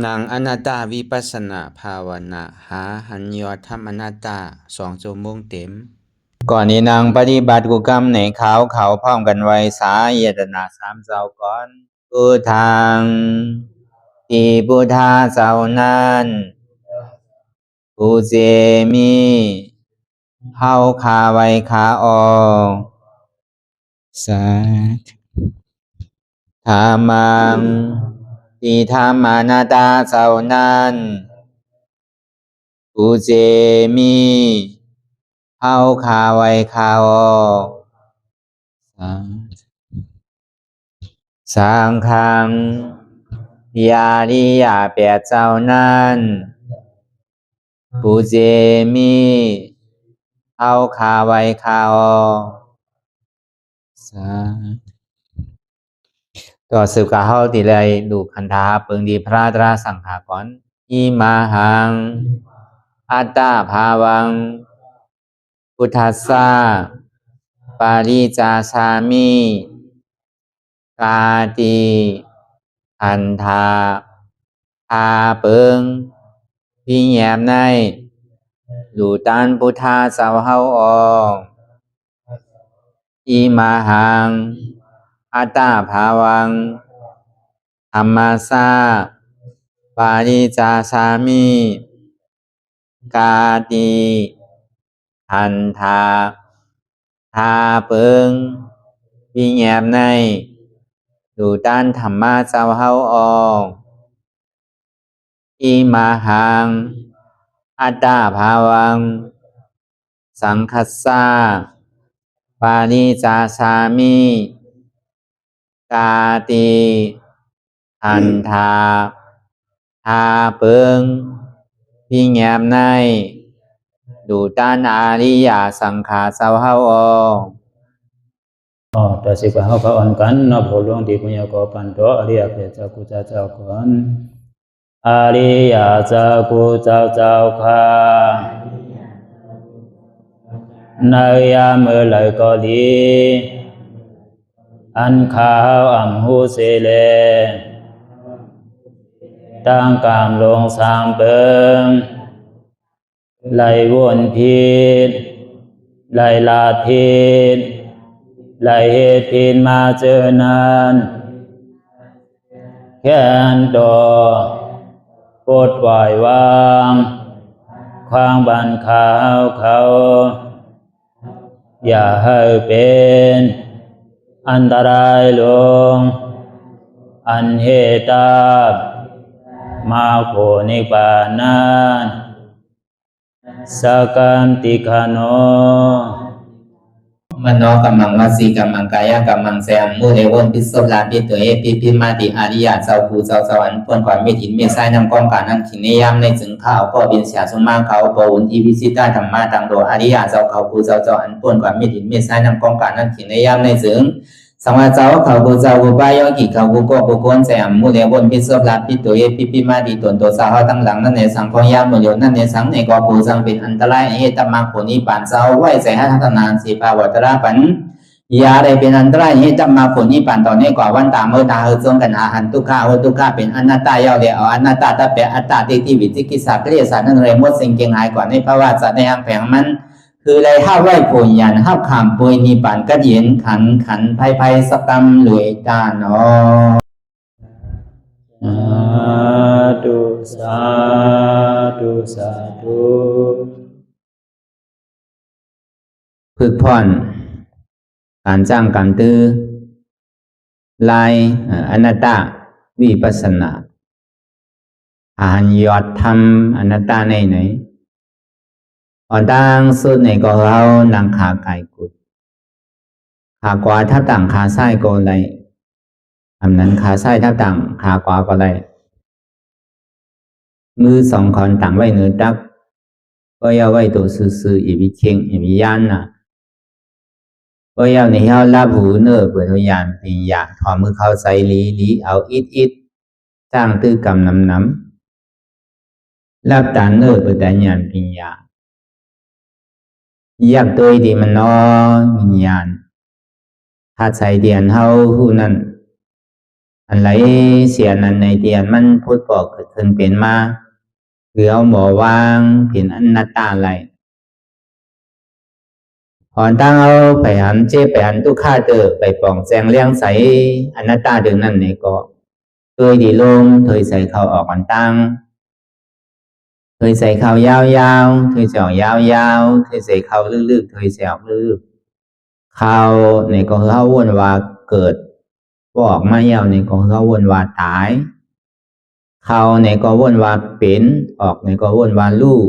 นางอนัตตาวิปัสสนาภาวนาหาหันยอดทำอนัตตา2 ชั่วโมงเต็มก่อนนี้นางปฏิบัติกุกรรมในเขาพร้อมกันไว้สาเยตนา3 เจ้าก่อนพุทธังที่พุทธาเจ้านั้นผู้เจมีเฮาคาไว้คาออกสาธุธรรมังที่ธรรมานาตาเจ้านั้นผู้เจมีเฮาคาไว้คาออกสังฆังยาริยาแปดเจ้านั้นผู้เจมีเฮาคาไว้คาออกต่อสืบกาเฮาติเลยดูคันธาเปิงดีพระตราสังขากรอิมาหังอัตตาภาวังพุทธัสสะปาริจาสามิกาติอันธาพาเปิงพี่แยมในดูตันพุทธาสาวเฮาออกอิมาหังอัตตาภาวังธรรมัสสะปาริจาสามิกาติอันธาพาเปิงพี่แยมในดูตันธรรมะสาวเฮาออกอิมาหังอัตตาภาวังสังคัสสะปาริจาสามิกาติอันธาพาเปิงพี่แยมในดูตันอาริยสังขาสาวเฮาออกต่อสิกว่าเฮาก็อ่อนกันเนาะผู้หลวงที่ปุญญาก็ปันโตอริยเจ้ากุเจ้าก่อนอริยเจ้ากุเจ้าค่ะในยามเมื่อไหร่ก็ดีอันข้าวอ่ำหูเสเลตั้งกามลงสามเปิงไหลวนพิษไหลลาพิษไหลเหตุพินมาเจอนานแค่นดอปดปล่อยวางความบันขาวเขาอย่าให้เป็นอันตรายลงอันเหตุตามาโผนิปานันสกันติคโนมโนกัมมังวสีกัมมังกายกัมมังแสมมุเรวนพิศลาปิตัวเอพิมาติอาริยะเจ้าภูเจ้าสวรรค์พ้นความไม่ถินไม่ใช่นำกองการนั้นขินในยามในจึงข้าวก็บินเสียสมมาเขาปวุนทีวิสิตาธรรมะตังโดอาริยะเจ้าเขาภูเจ้าสวรรค์พ้นความไม่ถินไม่ใช่นำกองการนั้นขินในยามในจึงสังวาเจ้าเขาภูเจ้าภูบายอกิเขาภูก็ภูโกนแสมมุเรวนพิศลาปิตัวเอพิมาติตนตัวสาวตั้งหลังนั่นในสังพยามมุโยนั่นในสังในก็ภูสังเป็นอันตรายเหตุมรรคผลนิพพานเจ้าไหวใส่ให้ทัศนานสีภาวตระปันยาได้เป็นอันตรายให้จำมาผลนิพพานตอนนี้กว่าวันตามเมื่อตาเฮจงกันอาหันทุกข้าทุกข้าเป็นอนัตตาเยาเดียวอนัตตาตาเปอัตตาที่วิจิกิสาเกลียสานั่นเลยมดสิ่งเก่งหายกว่าในภาวะสัตว์ในอังแผงมันคือเลยห้าไหวผลยันห้าขามปุยนิพพานก็เย็นขันภัยสกรรมหลวยตาเนาะสาธุฝึกผ่อนการจ้างการตื้อลายอนัตตาวิปัสสนาอาหันยอดทำอนัตตาในอ่อนตั้งสุดในก็เรานางขาไก่กุดขากวาทับต่างขาไส้ก็เลยทำนั้นขาไส้ทับต่างขากวาก็เลยมือสองคนต่างไว้เนื้อตักก็要ไว้ตัวซื่อๆอย่าไปเข่งอย่าไปยันนะก็要你要รับหูเนื้อเปิดทุกอย่างเป็นอย่างถอมือเข้าใส่ลีเอาอิดจ้างตื้อกำน้ำรับตาเนื้อเปิดแต่ยานเป็นอย่างยักตัวดีมันนอวิญญาณถ้าใส่เดียนเฮาหูนั้น อันไหลเสียนั้นในเตียนมันพูดบอกเกิดขึ้นเป็นมาคือเอาหมอวางเป็นอนัตตาไหลพอตั้งเอาไปหันเจ็บไปหันทุกข้าเจอไปปองแจงเลี้ยงใสอนัตตาเดิมนั่นในก็เคยดีลงเคยใส่เขาออกกันตั้งเคยใส่เขายาวๆเคยใส่ยาวๆเคยใส่เขาลึกๆเคยใส่ออกลึกเขาในก็เขาวนว่าเกิดบอกมาเยาวในก็เขาวนว่าตายเขาในก็วนว่าเป็นออกในก็วนว่าลูก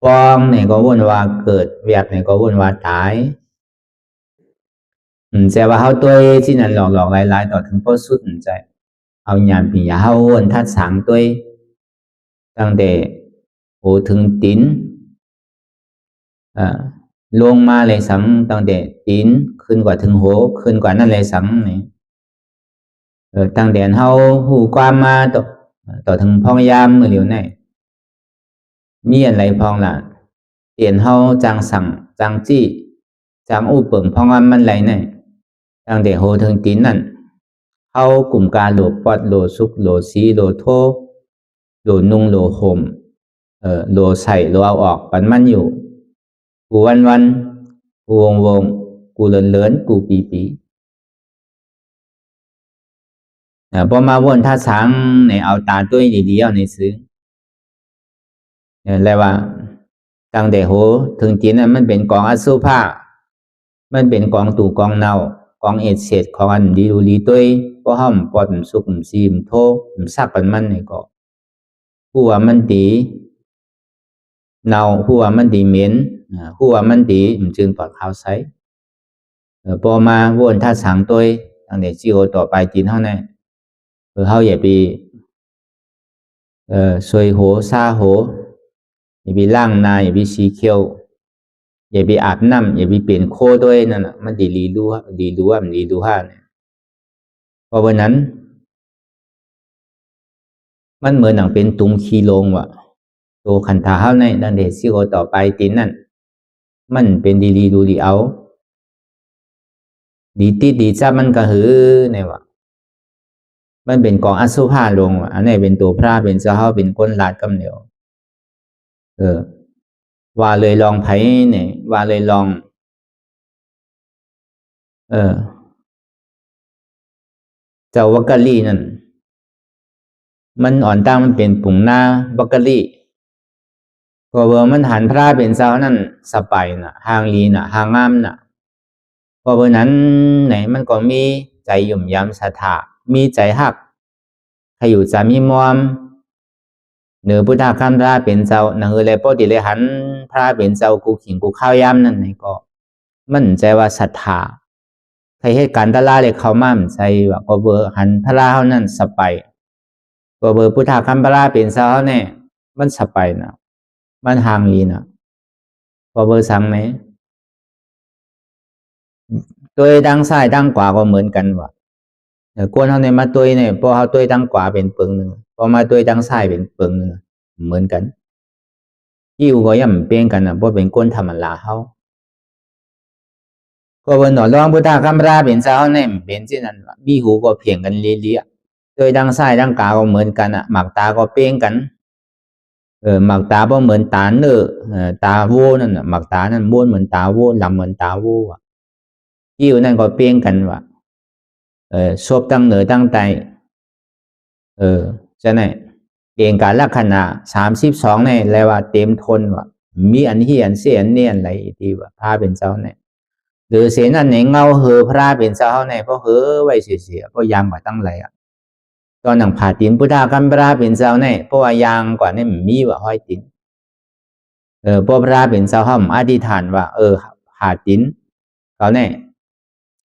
ฟองในก็วนว่าเกิดเวียดในก็วนว่าตายแต่ว่าเขาตัวที่นั่นหลอกหลายๆต่อถึงพอสุดใจเอาหยาบปียาเขาวนทัดสามตัวตั้งแต่โหถึงตีนลงมาเลยสังตั้งแต่ตีนขึ้นกว่าถึงโหขึ้นกว่านั่นเลยสังนี่ตั้งแต่เขาหูความมาต่อถึงพองยามมือเหลียวนี่มีอะไรพองล่ะเตียนเขาจางสั่งจางจี้จางอู้เปิ่งพองมันไหลนี่ตั้งแต่โหถึงตีนนั่นเขากลุ่มการโหลปอดโหลซุกโหลซีโหลโทโหลนุ่งโหลห่มโหลใส่โหลเอาออกปันมันอยู่กูวันกูวงกูเลินกูปีพอมาวนท่าช้างในเอาตาตัวดีๆเอาในซื้ออะไรว่าตั้งแต่โหถึงจีนมันเป็นกองอสุภะมันเป็นกองตู่กองเนากองเอดเศษของอันดีดูดีตัวพอห้อมปอดสุกซีมโทซักปันมันในก็ผู้ว่ามันดีเนาผู้ว่ามันดีเหม็นผู้ว่ามันดีจึงปลอดข่าวใช้พอมาวนท่าช้างตัวตั้งแต่จีโอต่อไปจีนเท่านั้นเขาอย่าไปซวยโหซาโหอย่าไปล่างนาอย่าไปสีเขียวอย่าไปอาบน้ำอย่าไปเปลี่ยนโคด้วยนั่นน่ะมันดีรู้มันดีรู้ห้าเนี่ยเพราะวันนั้นมันเหมือนหนังเป็นตุงคีลงว่ะตัวขันธาเฮาในดังเดซิโอต่อไปตีนนั่นมันเป็นดีดูดีเอาดีติดดีจ้ามันก็หือเนี่ยว่ะมันเป็นกองอสุภะลงอันนี้เป็นตัวพระเป็นเจ้าเขาเป็นก้นลาดกำเหนียวว่าเลยลองไผเนี่ยว่าเลยลองเจ้าวักกะลี่นั่นมันอ่อนตั้งมันเป็นปุ่งหน้าวักกะลี่ก็เบอร์มันหันพระเป็นเจ้านั่นสบายน่ะหางลีน่ะหางงามน่ะเพราะเบอร์นั้นไหนมันก็มีใจหยุ่มย้ำศรัทธามีใจหักใครอยู่จะมีมวมเนื้อพุทธคัมภีร์เป็นเจ้าหนังเลยปกติเลยหันพระเป็นเจ้ากูขิงกูข้าวยำนั่นไหนก็มันใจว่าศรัทธาใครให้การตลาดเลยเขามั่นใจว่าก็เบอร์หันพระเขานั่นสบายก็เบอร์พุทธคัมภีร์เป็นเจ้าเนี่ยมันสบายนะมันห่างลีนะก็เบอร์สั่งไหมตัวดังซ้ายดังขวาก็เหมือนกันว่ะแต่กวนเขาเนี่ยมาตัวเนี่ยพอเขาตัวดังขวาเป็นเปิงหนึ่งพอมาตัวดังซ้ายเป็นเปิงหนึ่งเหมือนกันยิ่งก็ย่ำเปลี่ยนกันนะเพราะเป็นก้นธรรมดาเขาก็บนหนอร้องพุทธคัมภีร์เป็นเจ้าเนี่ยเป็นที่นั่นมีหูก็เพียงกันเลี้ยตัวดังซ้ายดังขวาก็เหมือนกันอ่ะหมักตาก็เปลี่ยนกันหมักตาเพราะเหมือนตาเนื้อตาโวนั่นน่ะหมักตานั่นม้วนเหมือนตาโวลำเหมือนตาโวอ่ะยิ่งนั่นก็เปลี่ยนกันว่ะชอบตั้งเหนือตั้งใจจะไหนเรียนการลักษณะ32เนี่ยเรียกว่าเต็มทนว่ะมีอันที่อันเสียนเนี่ยอะไรที่ว่าพระเป็นเจ้าเนี่ยหรือเสียนั่นเนี่ยเงาเหอพระเป็นเจ้าเนี่ยเพราะเหอไว้เสียเพราะยางกว่าตั้งไรอ่ะตอนหนังผ่าตินพุทธคัมภีร์เป็นเจ้าเนี่ยเพราะว่ายางกว่าเนี่ยมีว่าห้อยตินพวกพระเป็นเจ้าห้อมอธิษฐานว่าผ่าตินเขาเนี่ย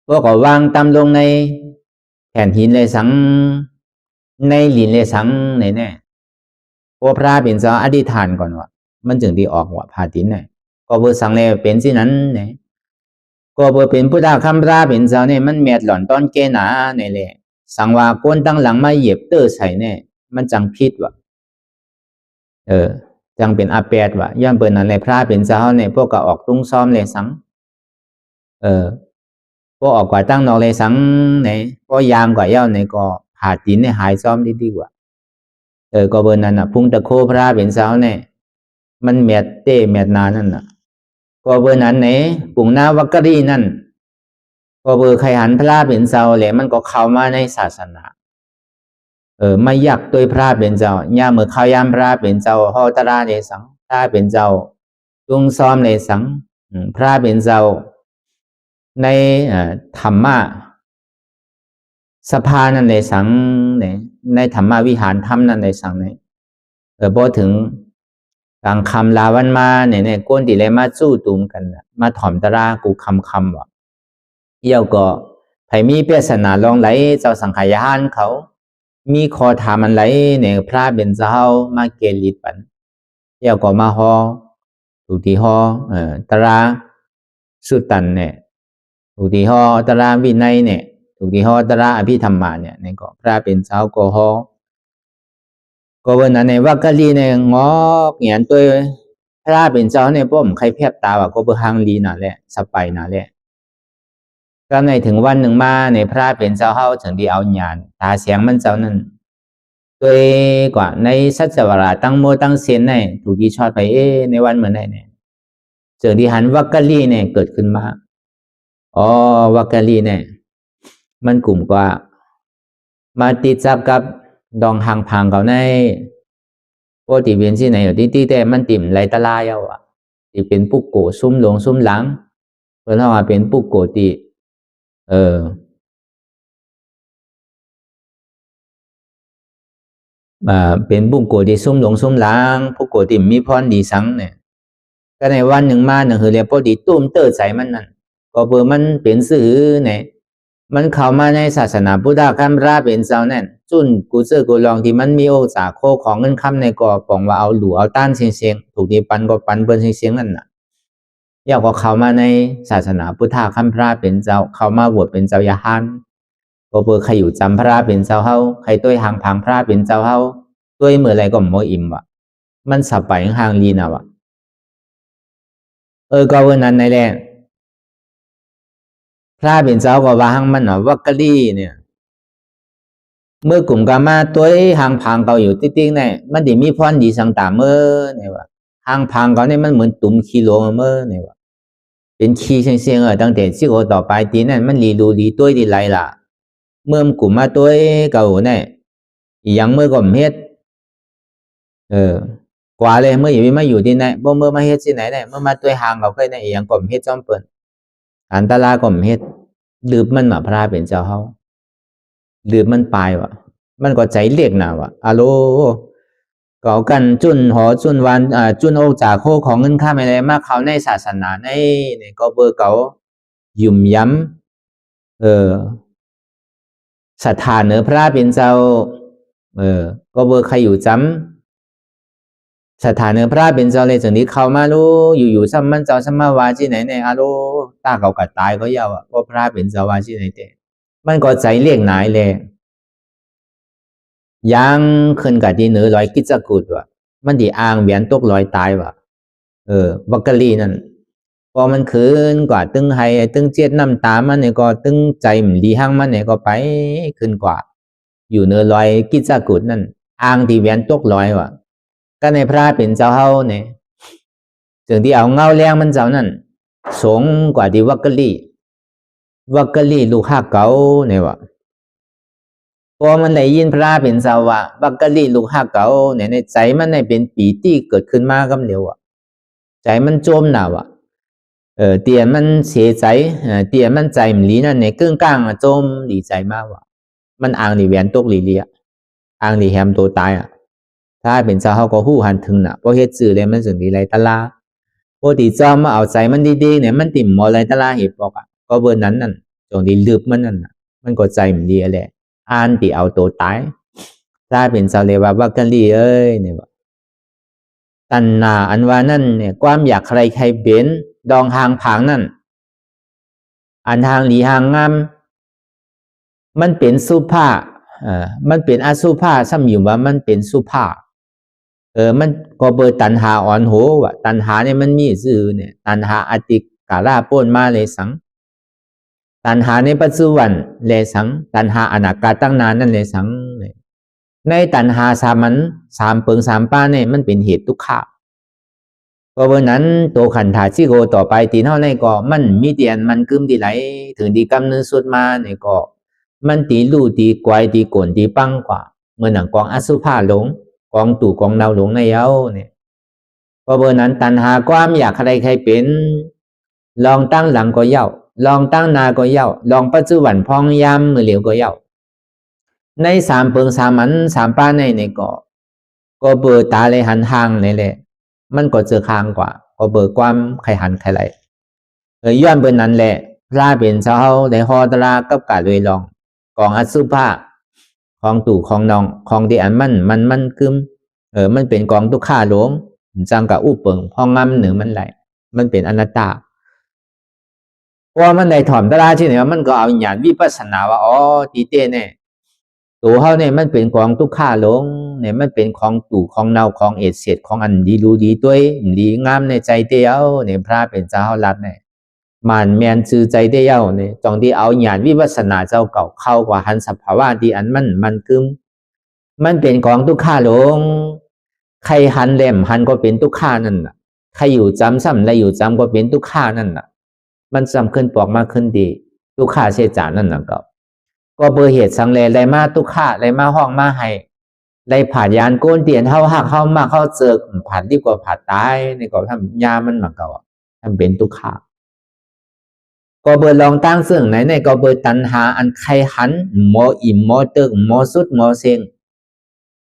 พวกก็วางตำลงในแผ่นหินเลยสังในหลินเลยสังไหนเนี่ยพวกพระเป็นเจ้าอธิษฐานก่อนว่ามันจึงที่ออกว่าผ่าตินเนี่ยก็เบอร์สังเลยเป็นที่นั้นเนี่ยก็เบอร์เป็นพุทธคัมภีร์เป็นเจ้าเนี่ยมันเมียดหล่อนตอนเกณฑ์หนาเนี่ยแหละสังว่าก้นตั้งหลังมาเหยียบเตอร์ใส่เนี่ยมันจังพิษว่ะจังเป็นอาแปดว่ะย่อมเปิดนั่นเลยพระเป็นเจ้าเนี่ยพวกก็ออกตุ้งซ้อมเลยสังพวกออกกว่าตั้งนอกเลยสังเนี่ยพวกยามกว่าเย้าเนี่ยก็ ผ่าตีนเนี่ยหายซ้อมดีกว่าก็เบอร์นั้นพุงตะโคพระเป็นเสาเนี่ยมันเมียดเต้เมียดนานั่นก็เบอร์นั้นเนี่ยปุ่งหน้าวักกะรีนั่นก็เบอร์ใครหันพระเป็นเสาแหละมันก็เข้ามาในศาสนาไม่อยากตัวพระเป็นเจ้าย่าเมื่อเขายามพระเป็นเจ้าฮอตราในสังพระเป็นเจ้าจุงซ้อมในสังพระเป็นเจ้าในธรรมะสภานั่นในสังในธรรมวิหารธรรมนั่นในสังพอถึงกลางคำลาวันมาเนี่ยก้นตีเลยมาสู้ตุมกันมาถ่อมตรากูคำว่ะเยี่ยวก็ไผมีเปียสนาลองไหลเจ้าสังขยานเขามีคอถามันไหลเนี่ยพระเป็นเจ้ามาเกลิดปันเยี่ยวก็มาฮอถูกที่ฮอตราสุตันเนี่ยถูกที่ฮอตราวินัยเนี่ยถูกที่ฮอตราอภิธรรมาเนี่ยก็พระเป็นเจ้าก็ฮอก็วันนั้นเนี่ยวักกะลีเนี่ยงอกเงียนตัวพระเป็นเจ้าเนี่ยป้อมใครเพียบตาว่าก็เบอร์ฮังลีน่ะแหละสไปน่ะแหละก็ในถึงวันหนึ่งมาในพระเป็นเจ้าเฮาถึงที่เอาญาณตาเสียงมันเจ้านั้นตัวกว่าในสัจจวราตั้งโมตั้งเสียนเนี่ยถูกที่ชอดไปในวันเหมือนไหนเนี่ยเจอที่หันวักกะลีเนี่ยเกิดขึ้นมาวักกะลีเนี่ยมันกลุ่มกว่ามาติดจับกับดองหางพังเขาในปกติเป็นที่ไหนอยู่ที่แต่มันติ่มไรตะลายเอาที่เป็นปุกโกซุ่มลงซุ่มหลังเพื่อถ้าว่าเป็นปุกโกติเป็นปุกโกติซุ่มลงซุ่มหลังปุกโกติมีพรดีสังเนี่ยก็ในวันหนึ่งมาหนึ่งคือเรียกปกติตุ้มเตอร์ใจมันนั่นก็เพื่อมันเป็นสื่อเนี่ยมันเข้ามาในศาสนาพุทธคำราเป็นเจ้านั่นจุนกูเจอกูลองที่มันมีโอสาโคของเงินคำในก่อปองว่าเอาหลูเอาต้านเสียงถูกที่ปันก็ปันเปิ้นเสียงนั่นน่ะอยากก็เข้ามาในศาสนาพุทธคำพระเป็นเจ้าเข้ามาบวชเป็นเจ้ายาฮันก็เพื่อใครอยู่จำพระเป็นเจ้าเฮาใครตัวห่างพังพระเป็นเจ้าเฮาตัวเมื่อไรก็บ่อิ่มว่ะมันสับไปห่างลีน่ะว่ะก็วันนั้นในแหละพระเป็นเจ้าก็ว่าหังมันวักกะลีเนี่ยเมื่อกลุ่มกามาตัวหางพังเขาอยู่ติ๊กๆเนี่ยมันได้มีพรดีสังตาเมื่อเนี่ยว่าหางพังเขาเนี่ยมันเหมือนตุ่มขี้โลเมื่อเนี่ยว่าเป็นขี้เสียงตั้งแต่ที่โอต่อไปตีนั่นมันรีดูดีตัวดีไรล่ะเมื่อกลุ่มมาตัวเก่าเนี่ยยังเมื่อก่อมเฮ็ดกว่าเลยเมื่ออยู่มาอยู่ที่ไหนบ่เมื่อมาเฮ็ดที่ไหนเนี่ยเมื่อมาตัวหางเขาเคยเนี่ยยังก่อมเฮ็ดจอมเปิ่นอันตรายก่อมเฮ็ดลืบมันมาพระเป็นเจ้าเฮาลืบมันปลายวะมันก็ใจเรียกน่ะวะอะโลก็กันจุนหอจุนวันจุนโอจากโคของเงินค่าอะไรมากเขาในศาสนาในก็เบอร์เก่ายุ่มย้ำศรัทธาเนื้อพระเป็นเจ้าก็เบอร์ใครอยู่จำศรัทธาเนื้อพระเป็นเจ้าเลยจากนี้เขามาลูอยู่ๆซ้ำมันเจ้าซ้ำมาวาที่ไหนเนี่ยอะโลตาเขากัดตายก็ยาวอ่ะก็พระเป็นเจ้าวาที่ไหนเตะมันก็ใจเรียกนายเลยยังขึ้นกับที่เหนือลอยกิจกุฎว่ะมันดีอ่างเวียนตกลอยตายว่ะวักกะลีนั่นพอมันคืนกว่าตึงไฮตึงเจ็ดน้ำตามันเนี่ยก็ตึงใจมันดีห้างมันเนี่ยก็ไปขึ้นกว่าอยู่เหนือลอยกิจกุฎนั่นอ่างที่เวียนตกลอยว่ะก็ในพระเป็นเจ้าเฮาเนี่ยถึงที่เอาเงาแรงมันเจ้านั่นสงกว่าที่วักกะลีลูกห้าเก๋าเนี่ยว่ะพอมันได้ยินพระเป็นสาวะบักกะลีลูกหักเก่าเนี่ยในใจมันในเป็นปีติเกิดขึ้นมากำเร็วใจมันโจมหนาวเตียมันเสียใจเตียมันใจมันลีนั่นในกึ่งกลางโจมดีใจมากว่ะมันอ่างดีแหวนตกลีเลียอ่างดีแฮมตัวตายถ้าเป็นสาวเขาก็หู้หันถึงน่ะเพราะเฮ็ดสื่อเลยมันสึงดีไรตะลาปกติจอมมาเอาใจมันดีๆเนี่ยมันติ่มมอไรตะลาเห็บบอกก็เบอร์นั้นนั่นจงดีลืบมันนั่นมันก็ใจมันดีแหละอ่านที่เอาตัวตายถ้าเป็นสาวเลวาวักกะลีเนี่ยว่าตัณหาอันว่านั่นเนี่ยความอยากใครเป็นดองหางผางนั่นอันทางหลีหางงามมันเป็นสุภามันเป็นอสุภาซ้ำอยู่ว่ามันเป็นสุภามันก็เบอร์ตัณหาอ่อนโหว่ะตัณหาเนี่ยมันมีซื่อเนี่ยตัณหาอติกาลาป้นมาเลยสัง ตัณหาในปัจจุบันเลสังตัณหาอนาคตตั้งนานนั่นเลสังในตัณหาสามเปิงสามป้าเนี่ยมันเป็นเหตุทุกข์เพราะนั้นตัวขันธาที่โกต่อไปตีเท่าในก็มันมีเตียนมันกึมตีไหลถึงตีกำเนิดสุดมาเนี่ยก็มันตีลู่ตีกวายตีโกนตีปังกว่าเมื่อหนังกองอสุภาหลงกองตู่กองดาวหลงในเย้าเนี่ยเพราะนั้นตัณหาความอยากใครใครเป็นลองตั้งหลังก็เย้าลองตั้งนาก็เย้าลองปัจจุบันพองยามมือเหลียวก็เย้าในสามเปิงสามมันสามป้าในก็เบื่อตาเลยหันทางนี่แหละมันก็เจอคางกว่าก็เบื่อความใครหันใครไหลย้อนเบนนั้นแหละพระเป็นเจ้าได้ฮอตรากับกาเลยลองกองอสุภะของตู่ของนองของที่อันมันกึมมันเป็นกองทุกข้าหลวงจังกับอุปเปิงพองงำหนึ่งมันไหลมันเป็นอนัตตาว่ามันได้ถ่อมตราที่ไหนมันก็เอาอย่างวิปัสสนาว่าอ๋อตีเต้เนี่ยตัวเขาเนี่ยมันเป็นกองทุกข้าหลงเนี่ยมันเป็นของตู่ของเนาของเอเสดของอันดีรู้ดีด้วยดีงามในใจเตี้ยวเนี่ยพระเป็นเจ้ารัดเนี่ยมันแมนชื่อใจเตี้ยวเนี่ยตรงที่เอาอย่างวิปัสสนาเจ้าเก่าเข้ากว่าหันสภาวะที่อันมันกึมมันเป็นกองทุกข้าหลงใครหันเล่มหันก็เป็นทุกข้านั่นน่ะใครอยู่จำซ้ำและอยู่จำก็เป็นทุกข้านั่นน่ะมันซ้ำขึ้นปอกมากขึ้นดีทุกข้าเสียจานั่นน่ะก็เบอร์เหตุสังเลไรมาทุกข้าไรมาห้องมาให้ไรผ่านยานโกนเตียนเข้าหักเข้ามาเข้าเจอผ่านดีกว่าผ่านตายในก็ทำยามันมาเก่าทำเป็นทุกข้าก็เบอร์ลองตั้งเสื่องไหนในก็เบอร์ตัณหาอันใครหันโมอิ่มโมตึกโมสุดโมเซง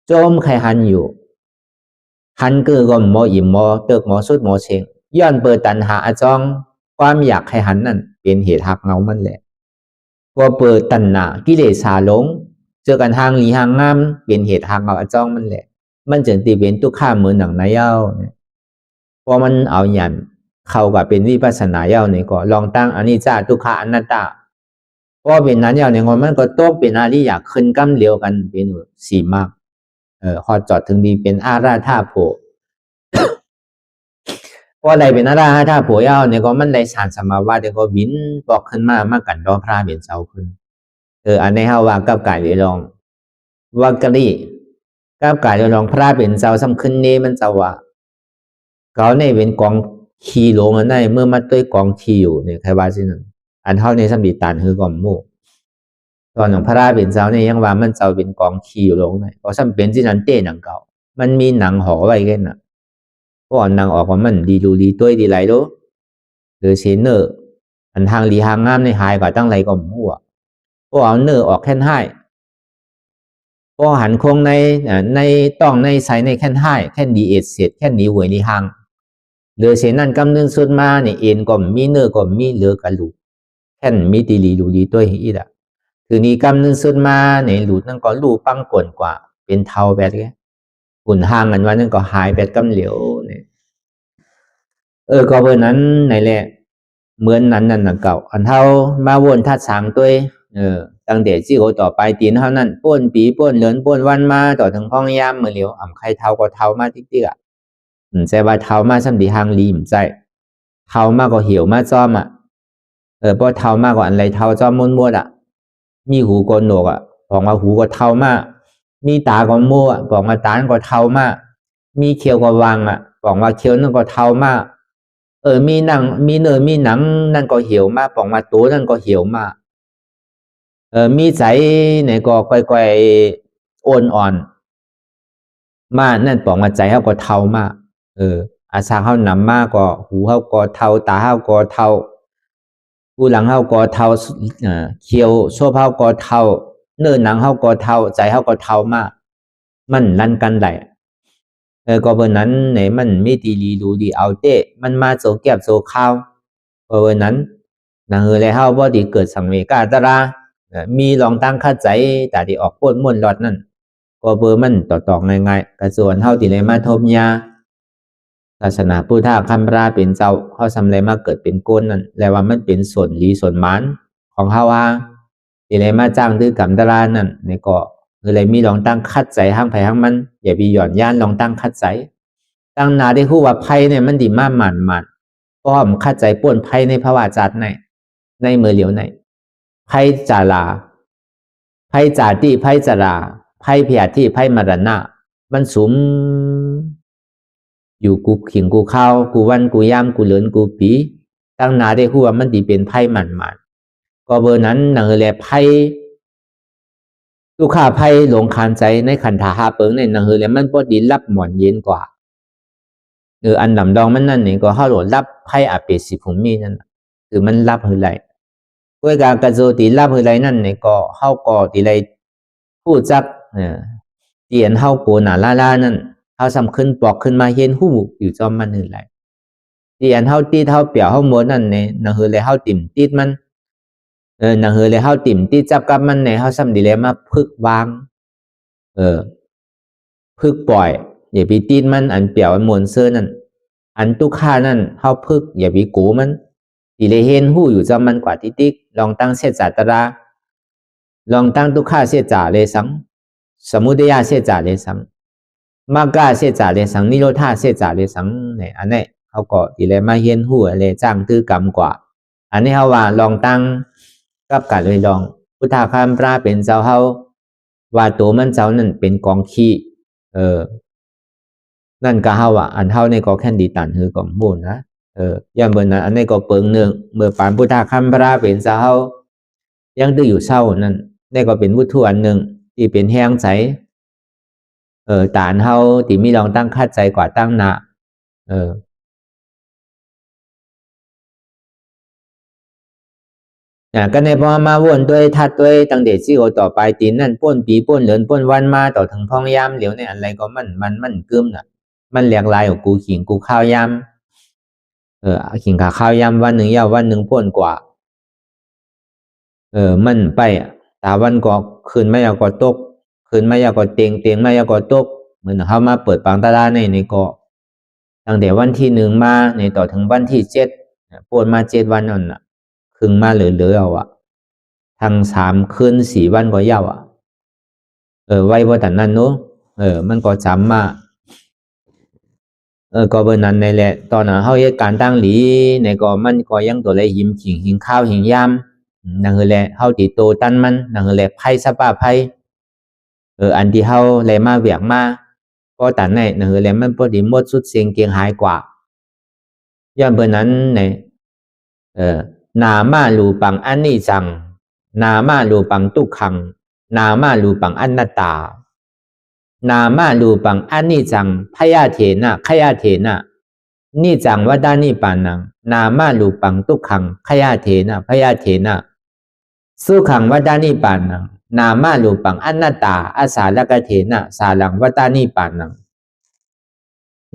โจมใครหันอยู่หันคือก็โมอิ่มโมตึกโมสุดโมเซงย้อนเบอร์ตัณหาอจองความอยากใครหันนั่นเป็นเหตุหักเงามันแหละก็เปิดตัณหากิเลสาหลงเจอกันทางหลีหางงามเป็นเหตุหักเงาอจองมันแหละมันจึงตีเป็นทุกข้าเหมือนหนังนายเย้าเนี่ยพอมันเอาหยันเข้ากับเป็นวิปัสสนาเย้าเนี่ยก็ลองตั้งอนิจจาทุกขาอนัตตาเพราะเป็นนั้นเย้าเนี่ยมันก็ตกเป็นอาริยะขึ้นกำเดียวกันเป็นสี่มากพอจอดถึงดีเป็นอาราธาโผเพราะอะไรเป็นอาราธาโผเย้าเนี่ยก็มันได้สารสมาว่าเดี๋ยวก็บินบอกขึ้นมากันรอพระเป็นเจ้าขึ้นอันในเฮาว่ากับกายเรือลองว่ากะลี่กับกายเรือลองพระเป็นเจ้าสำคัญนี้มันจะว่าเขาในเป็นกองขี่ลงอันนั้นเมื่อมาด้วยกองขี่อยู่เนี่ยใครว่าสินั่นอันเท่าในสมบิตานคือกองมู่ตอนของพระเป็นเจ้าเนี่ยยังว่ามันเจ้าเป็นกองขี่ลงเนี่ยเพราะสมเป็นที่นั้นเต้หนังเก่ามันมีหนังห่อไว้กันน่ะเพราะหนังออกว่ามันดีดูดีตัวดีไรรู้หรือเชนเนอร์อันทางดีทางงามในหายกว่าตั้งไรก็มั่วเพราะเอาเนอร์ออกแค่นให้พอหันคงในต้องในใส่ในแค่นให้แค่ดีเอสเสร็จแค่ดีหวยดีหางเหลือเช่นนั้นกำเนิดสุดมาเนี่ยเอ็นก็มีเนื้อก็มีเหลือกระดูกแค่นมีตีลีดูดีตัวอีกอ่ะคือนี้กำเนิดสุดมาเนี่ยหลุดนั่นก็รูปังกวนกว่าเป็นเทาแบบนี้หุ่นห่างกันว่านั่นก็หายแบบกำเหลียวเนี่ยก็เบอร์นั้นไหนแหละเหมือนนั้นนั่นเก่าอันเท่ามาวนทัดสางตัวตั้งแต่ที่เขาต่อไปตีนเท่านั้นป้นปีป้นเหลือนป้นวันมาต่อถึงห้องยามมือเหลียวใครเท่าก็เท่ามาติ๊กๆใจว่าเท้ามาซ้ำดีหางลีมใจเท้ามากกว่าเหี่ยวมาจอมเพราะเท้ามากกว่าอะไรเท้าจอมม้วนมีหูก็หนวกบอกว่าหูก็เท้ามากมีตาก็มั่วบอกว่าตาก็เท้ามากมีเขียวก็วางบอกว่าเขียวนั่นก็เท้ามากมีหนังมีเนื้อมีหนังนั่นก็เหี่ยวมากบอกว่าตัวนั่นก็เหี่ยวมากมีใจเนี่ยก็ค่อยๆอ่อนมานั่นบอกว่าใจเขาก็เท้ามากอาสาเขานำมากกว่าหูเขาก็เทาตาเขาก็เทาหูหลังเขาก็เทาเขียวโซบเขาก็เทาเนื้อหนังเขาก็เทาใจเขาก็เทามากมันลั่นกันได้ก็เบอร์นั้นเนี่ยมันไม่ดีลีดูดีเอาเต้มันมาโซเก็บโซข้าวเบอร์นั้นนางเลยเขาบ่ดีเกิดสังเวกาตรามีลองตั้งค่าใจแต่ที่ออกพ้นม้วนหลอดนั่นก็เบอร์มันต่อง่ายๆกระส่วนเท่าที่เลยมาทบยาศาสนาพุทธะคำราเป็นเจ้าเขาทำอะไรมาเกิดเป็นก้นนั่นแปลว่ามันเป็นส่วนหลีส่วนมันของเขาว่าที่เลยมาจ้างดื้อกำตรานั่นในก็เลยมีลองตั้งคัดใจห้างไผ่ห้างมันอย่าไปหย่อนย่านลองตั้งคัดใจตั้งนาได้คู่ว่าไพ่เนี่ยมันดีมากหมันเพราะผมคัดใจป่วนไพ่ในภาวะจัดในมือเหลียวใน ภัยจาราภัยจาติภัยจาราภัยพยาธิภัยมรณะมันสุมอยู่กูขิงกูเข้ากูวันกูย่ำกูเหลือนกูปีตั้งนาได้หัวมันดีเป็นภัยหมันก็เบอร์นั้นหนังแลภัยลูกค้าภัยหลงคานใจในขันธาหาเปิงในหนังแลมันพอดีรับหมอนเย็นกว่าอันดำดองมันนั่นนี่ก็เข้าหลดรับภัยอาเปสิผมมีนั่นคือมันรับเฮไรด้วยการกระโจตีรับเฮไรนั่นนี่ก็เข้าก่อตีไรพูดจักเตียนเข้าโกนาล่านั่นเขาสำขึ้นปอกขึ้นมาเห็นหูอยู่จอมมันเฮไรเตียนเข้าตีเท้าเปียวเข้าหมดนั่นเนี่ยหนังเฮไรเข้าติ่มติดมันหนังเฮไรเข้าติ่มติดจับกับมันเนี่ยเข้าซ้ำดีเลยมาพึกวางพึกปล่อยอย่าไปติดมันอันเปียวอันมวนเสื้อนั่นอันตุค่านั่นเข้าพึกอย่าไปกูมันดีเลยเห็นหูอยู่จอมมันกว่าติ๊กลองตั้งเสจตราลองตั้งทุกข้าเสียจ่าเลยสังสมุทัยเสียจ่าเลยสังมากาเสียจ่าเลยสังนิโรธาเสียจ่าเลยสังเนี่ยอันนี้เขาก็ดีเลยมาเห็นหูอะไรจ้างตื้อกรรมกว่าอันนี้เขาว่าลองตั้งกับการเลยลองพุทธาคามพระเป็นเจ้าเขาว่าตัวมันเจ้านั่นเป็นกองขี้นั่นก็เขาว่าอันเขาในก็แค่ดีตันคือกองมูลนะอย่างเบอร์นั้นอันนี้ก็เปิงเนืองเบอร์ปานพุทธาคามพระเป็นเจ้าเขายังตื้ออยู่เศร้านั่นนี่ก็เป็นวุฒิอันหนึ่งที่เป็นแห้งใจตานเฮาที่มีลองตั้งคาดใจกว่าตั้งนะก็ในพอมาวนด้วยทัดด้วยตั้งเด็กซี่โอต่อไปตีนนั่นป้นปีป้นเหลือนป้นวันมาต่อถึงพ้องยามเหลียวในอะไรก็มันกึมน่ะมันเรียกลายของกูขิงกูข้าวยามขิงขาข้าวยามวันหนึ่งยาววันหนึ่งป้นกว่ามันไปตาวันก็คืนไม่ยากก็ตกคืนไม่ยากก็เตียงไม่ยากก็ตกเหมือนเขามาเปิดปังตลาดในก็ตั้งแต่วันที่1มาในต่อถึงวันที่7ปวดมา7วันนั่นน่ะครึ่งมาเหลือเอาทั้ง3คืน4วันก็ยาวไว้บ่ตันนั้นเนาะมันก็จำมาก็เบอร์นั้นในแหละตอนนั้นเขาเหตุการณ์ตั้งหลีในก็มันก็ยังตัวเลยหิมขิงหิงข้าวหิงยามนั่งแหละเฮาติโตตันมันนั่งแหละไพ่สปาไพ่อันที่เฮาแลมาเวียกมาก็ตันในนั่งแหละมันพอดีหมดสุดเสียงเกียงหายกว่าย้อนเบอร์นั้นในนามาลูปังอันนี้จังนามาลูปังตุขังนามาลูปังอนัตตานามาลูปังอันนี้จังพยาเถนะขยาเถนะนี่จังวัดานิปานังนามาลูปังตุขังขยาเถนะพยาเถนะสุขังวัดานิปานังนามาลูปังอนัตตาอาสาลกเถนะสาลังวัดานิปานัง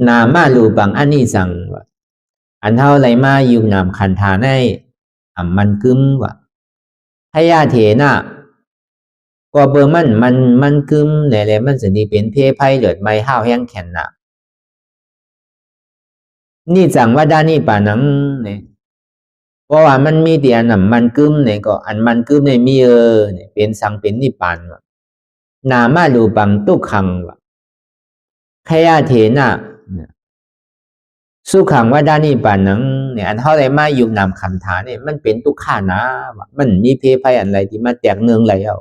นามาลูปังอันนี้จังอันเท่าไรมาอยู่นำคันธาในมันกึมว่าพยาเถนะก็เบอร์มันกึมในแหละมันสิดีเป็นเพไพ่เดือดไม่ห้าวแห้งแข็งน่ะนี่จังว่าด้านนี้ป่านังเนี่ยเพราะว่ามันมีแต่อันนั้นมันกึมเนี่ยก็อันมันกึมเนี่ยมีเนี่ยเป็นสังเป็นนิพพานนามาลูปังตุขังขยาเถนะสุขังว่าด้านนี้ป่านังเนี่ยอันเท่าไรมาอยู่นำคำถามเนี่ยมันเป็นตุขังนะมันมีเพไพ่อะไรที่มาแตกเนืองไรเอา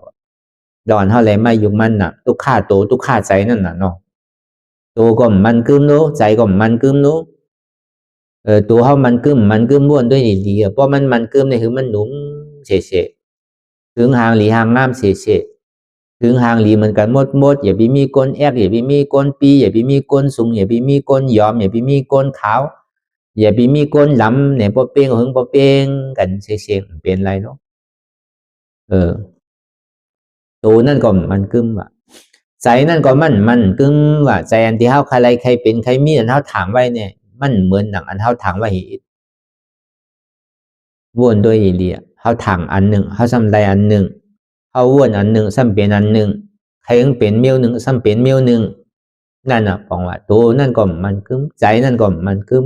ดอนเท่าไรมาอยู่มันน่ะตุกข้าโตตุกข้าใจนั่นน่ะเนาะโตก็มันกึมโนใจก็มันกึมโนตัวเขามันกึมม้วนด้วยดีๆเพราะมันกึมเนี่ยคือมันหนุ่มเฉยๆถึงหางหลีหางงามเฉยๆถึงหางหลีเหมือนกันหมดอย่าไปมีก้นแอกอย่าไปมีก้นปีอย่าไปมีก้นสูงอย่าไปมีก้นยอมอย่าไปมีก้นขาวอย่าไปมีก้นล้ำเนี่ยพอเป้งหึงพอเป้งกันเฉยๆเป็นไรเนาะตัวนั่นก็มันกึมว่ะใจนั่นก็มันกึมว่ะใจอันที่เขาใครเป็นใครมีอันเขาถามไว้เนี่ยมันเหมือนหนังอันเขาถางไว้วนโดยเดียเขาถางอันหนึ่งเขาซ้ำใดอันหนึ่งเขาวนอันหนึ่งซ้ำเป็นอันหนึ่งใครยังเป็นเมียวหนึ่งซ้ำเป็นเมียวหนึ่งนั่นน่ะบอกว่าตัวนั่นก็มันกึมใจนั่นก็มันกึม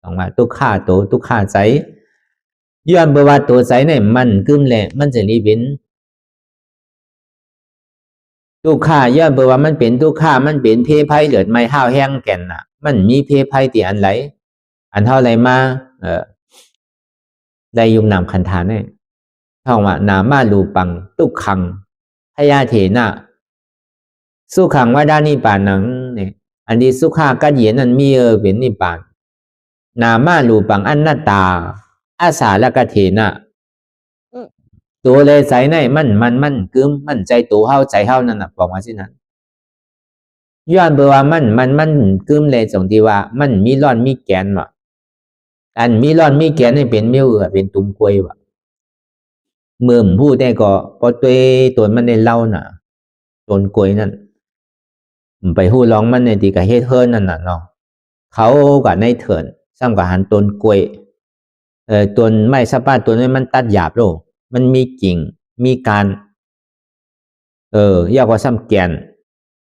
บอกว่าตุกข้าตัวตุกข้าใจย้อนเบอร์ว่าตัวใจเนี่ยมันกึมแหละมันจะรีเป็นตุกข้าย้อนเบอร์ว่ามันเป็นตุกข้ามันเป็นเพไพ่เหลือดไม่ห้าวแห้งแก่นน่ะมันมีเพไพ่ตีอันไหลอันเท่าไรมาได้ยุงนำคันธาเนี่ย ห้องว่านามารูปังทุกขังพยาเถนะสุขังวดานิปานังเนี่ยอันนี้สุขากัจเยนันมีเป็นนิปานนามารูปังอนัตตาอาสาละกะเถนะตัวเลยใส่ในมันกึมมันใจตัวเฮาใจเฮานั่นน่ะบอกมาสินั้นย้อนเบอว่ามันกึมเลยตรงที่ว่ามันมีร่อนมีแกนว่ะอันมีร่อนมีแกนให้เป็นเมี้ยวเป็นตุ้มกล้วยว่ะเมื่อพูดได้ก็พอตัวมันได้เล่าน่ะต้นกล้วยนั่นไปหู้ร้องมันในตีกับเฮ็ดเฮิร์นนั่นน่ะเนาะเขากับในเถินซ้ำกับหันต้นกล้วยต้นไม้สะพานต้นนี้มันตัดหยาบโลมันมีกิ่งมีการยากกว่าซ้ำแกน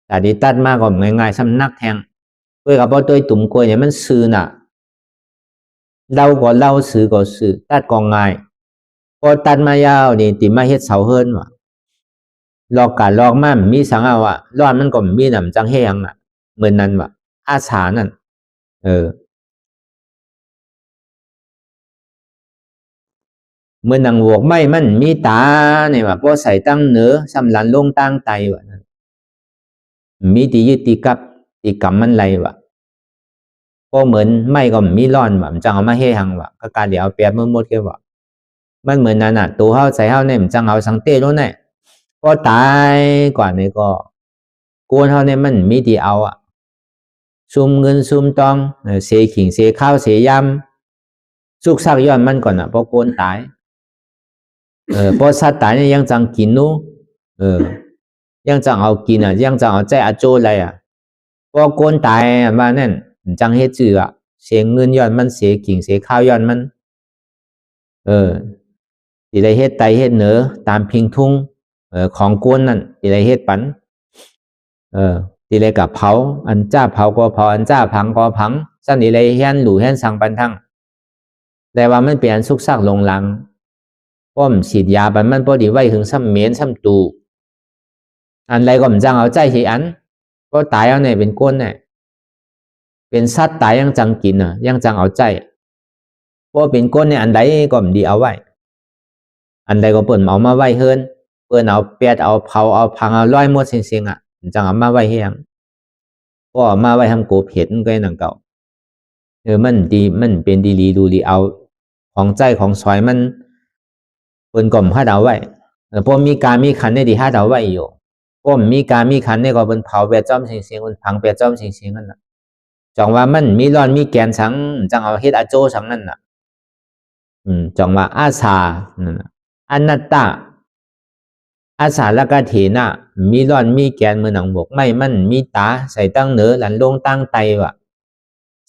แต่ที่ตัดมากก็ง่ายๆซ้ำนักแทงด้วยกับพอตัวตุ่มกล้วยเนี่ยมันซื้อน่ะเล่าก็เล่าซื้อก็ซื้อตัดก็ง่ายพอตัดมายาวนี่ติมาเฮ็ดเสาเฮิร์นว่ะลอกกะลอกมันมีสังเอาว่ะร้อนมันก็มีน้ำจังแห้งน่ะเหมือนนั้นว่ะอาสานั่นเมื่อนังวกไม่มันมีตาเนี่ยว่าพอใส่ตั้งเนื้อสำลันลงตั้งไตว่ะมีตียึดตีกับตีกรรมมันไรว่ะก็เหมือนไม่ก็มีร้อนว่ะมันจังเอามาเฮหังว่ะก็การเดี๋ยวเอาเปรียบหมดแค่ว่ะมันเหมือนนั่นน่ะตัวเฮาใส่เฮาเนี่ยมันจังเอาสังเตโน่นเนี่ยก็ตายกว่านี่ก็กวนเฮาเนี่ยมันมีตีเอาอ่ะซุมเงินซุมตองเสขิงเสข้าวเสยำสุกซักย้อนมันก่อนอ่ะพอกวนตายพอสัตว์ตายเนี่ยยังจังกินนู้ยังจังเอากินอ่ะยังจังเอาใจอาโจอะไรอ่ะพอโกนตายมาเนี่ยจังเฮ็ดจื่ออ่ะเสียเงินย้อนมันเสียกิ่งเสียข้าวย้อนมันสิได้เฮ็ดไตเฮ็ดเหนือตามพิงทุ่งของโกนนั่นสิได้เฮ็ดปันสิได้กับเผาอันจ้าเผาก็เผาอันจ้าพังก็พังสั่นสิได้เฮียนหลู่เฮียนสังปันทั้งแต่ว่ามันเป็นอันสุกซักลงหลังป้อมฉีดยาไปมันพอดีไว้ถึงซ้ำเมียนซ้ำตูอันไรก็มันจังเอาใจสิอันก็ตายเอาเนี่ยเป็นก้นเนี่ยเป็นสัตว์ตายยังจังกินอ่ะยังจังเอาใจเพราะเป็นก้นเนี่ยอันใดก็มันดีเอาไว้อันใดก็เปิ่นเอามาไว้เฮิรนเปิ่นเอาเปียดเอาเผาเอาพังเอาร้อยหมดเสียงๆอ่ะมันจังเอามาไว้เฮียงก็เอามาไว้ทำโกเผ็ดก็นั่งเก่ามันดีมันเป็นดีลีดูดีเอาของใจของซอยมันเปิ่นก่อมให้เอาไว้พอมีการมีขันในที่ให้เอาไว้อยู่ก็มีการมีขันในก็เป็นเผาเปียจ้อมเสียงมันพังเปียจ้อมเสียงนั่นน่ะจังว่ามันมีร้อนมีแกนสังจังเอาเฮ็ดอาโจสังนั่นน่ะจังว่าอาสานั่นน่ะอนัตตาอาสาละกะเถนะมีร้อนมีแกนมือหนังบกไม่มันมีตาใส่ตั้งเหนือหลันลงตั้งไตว่ะ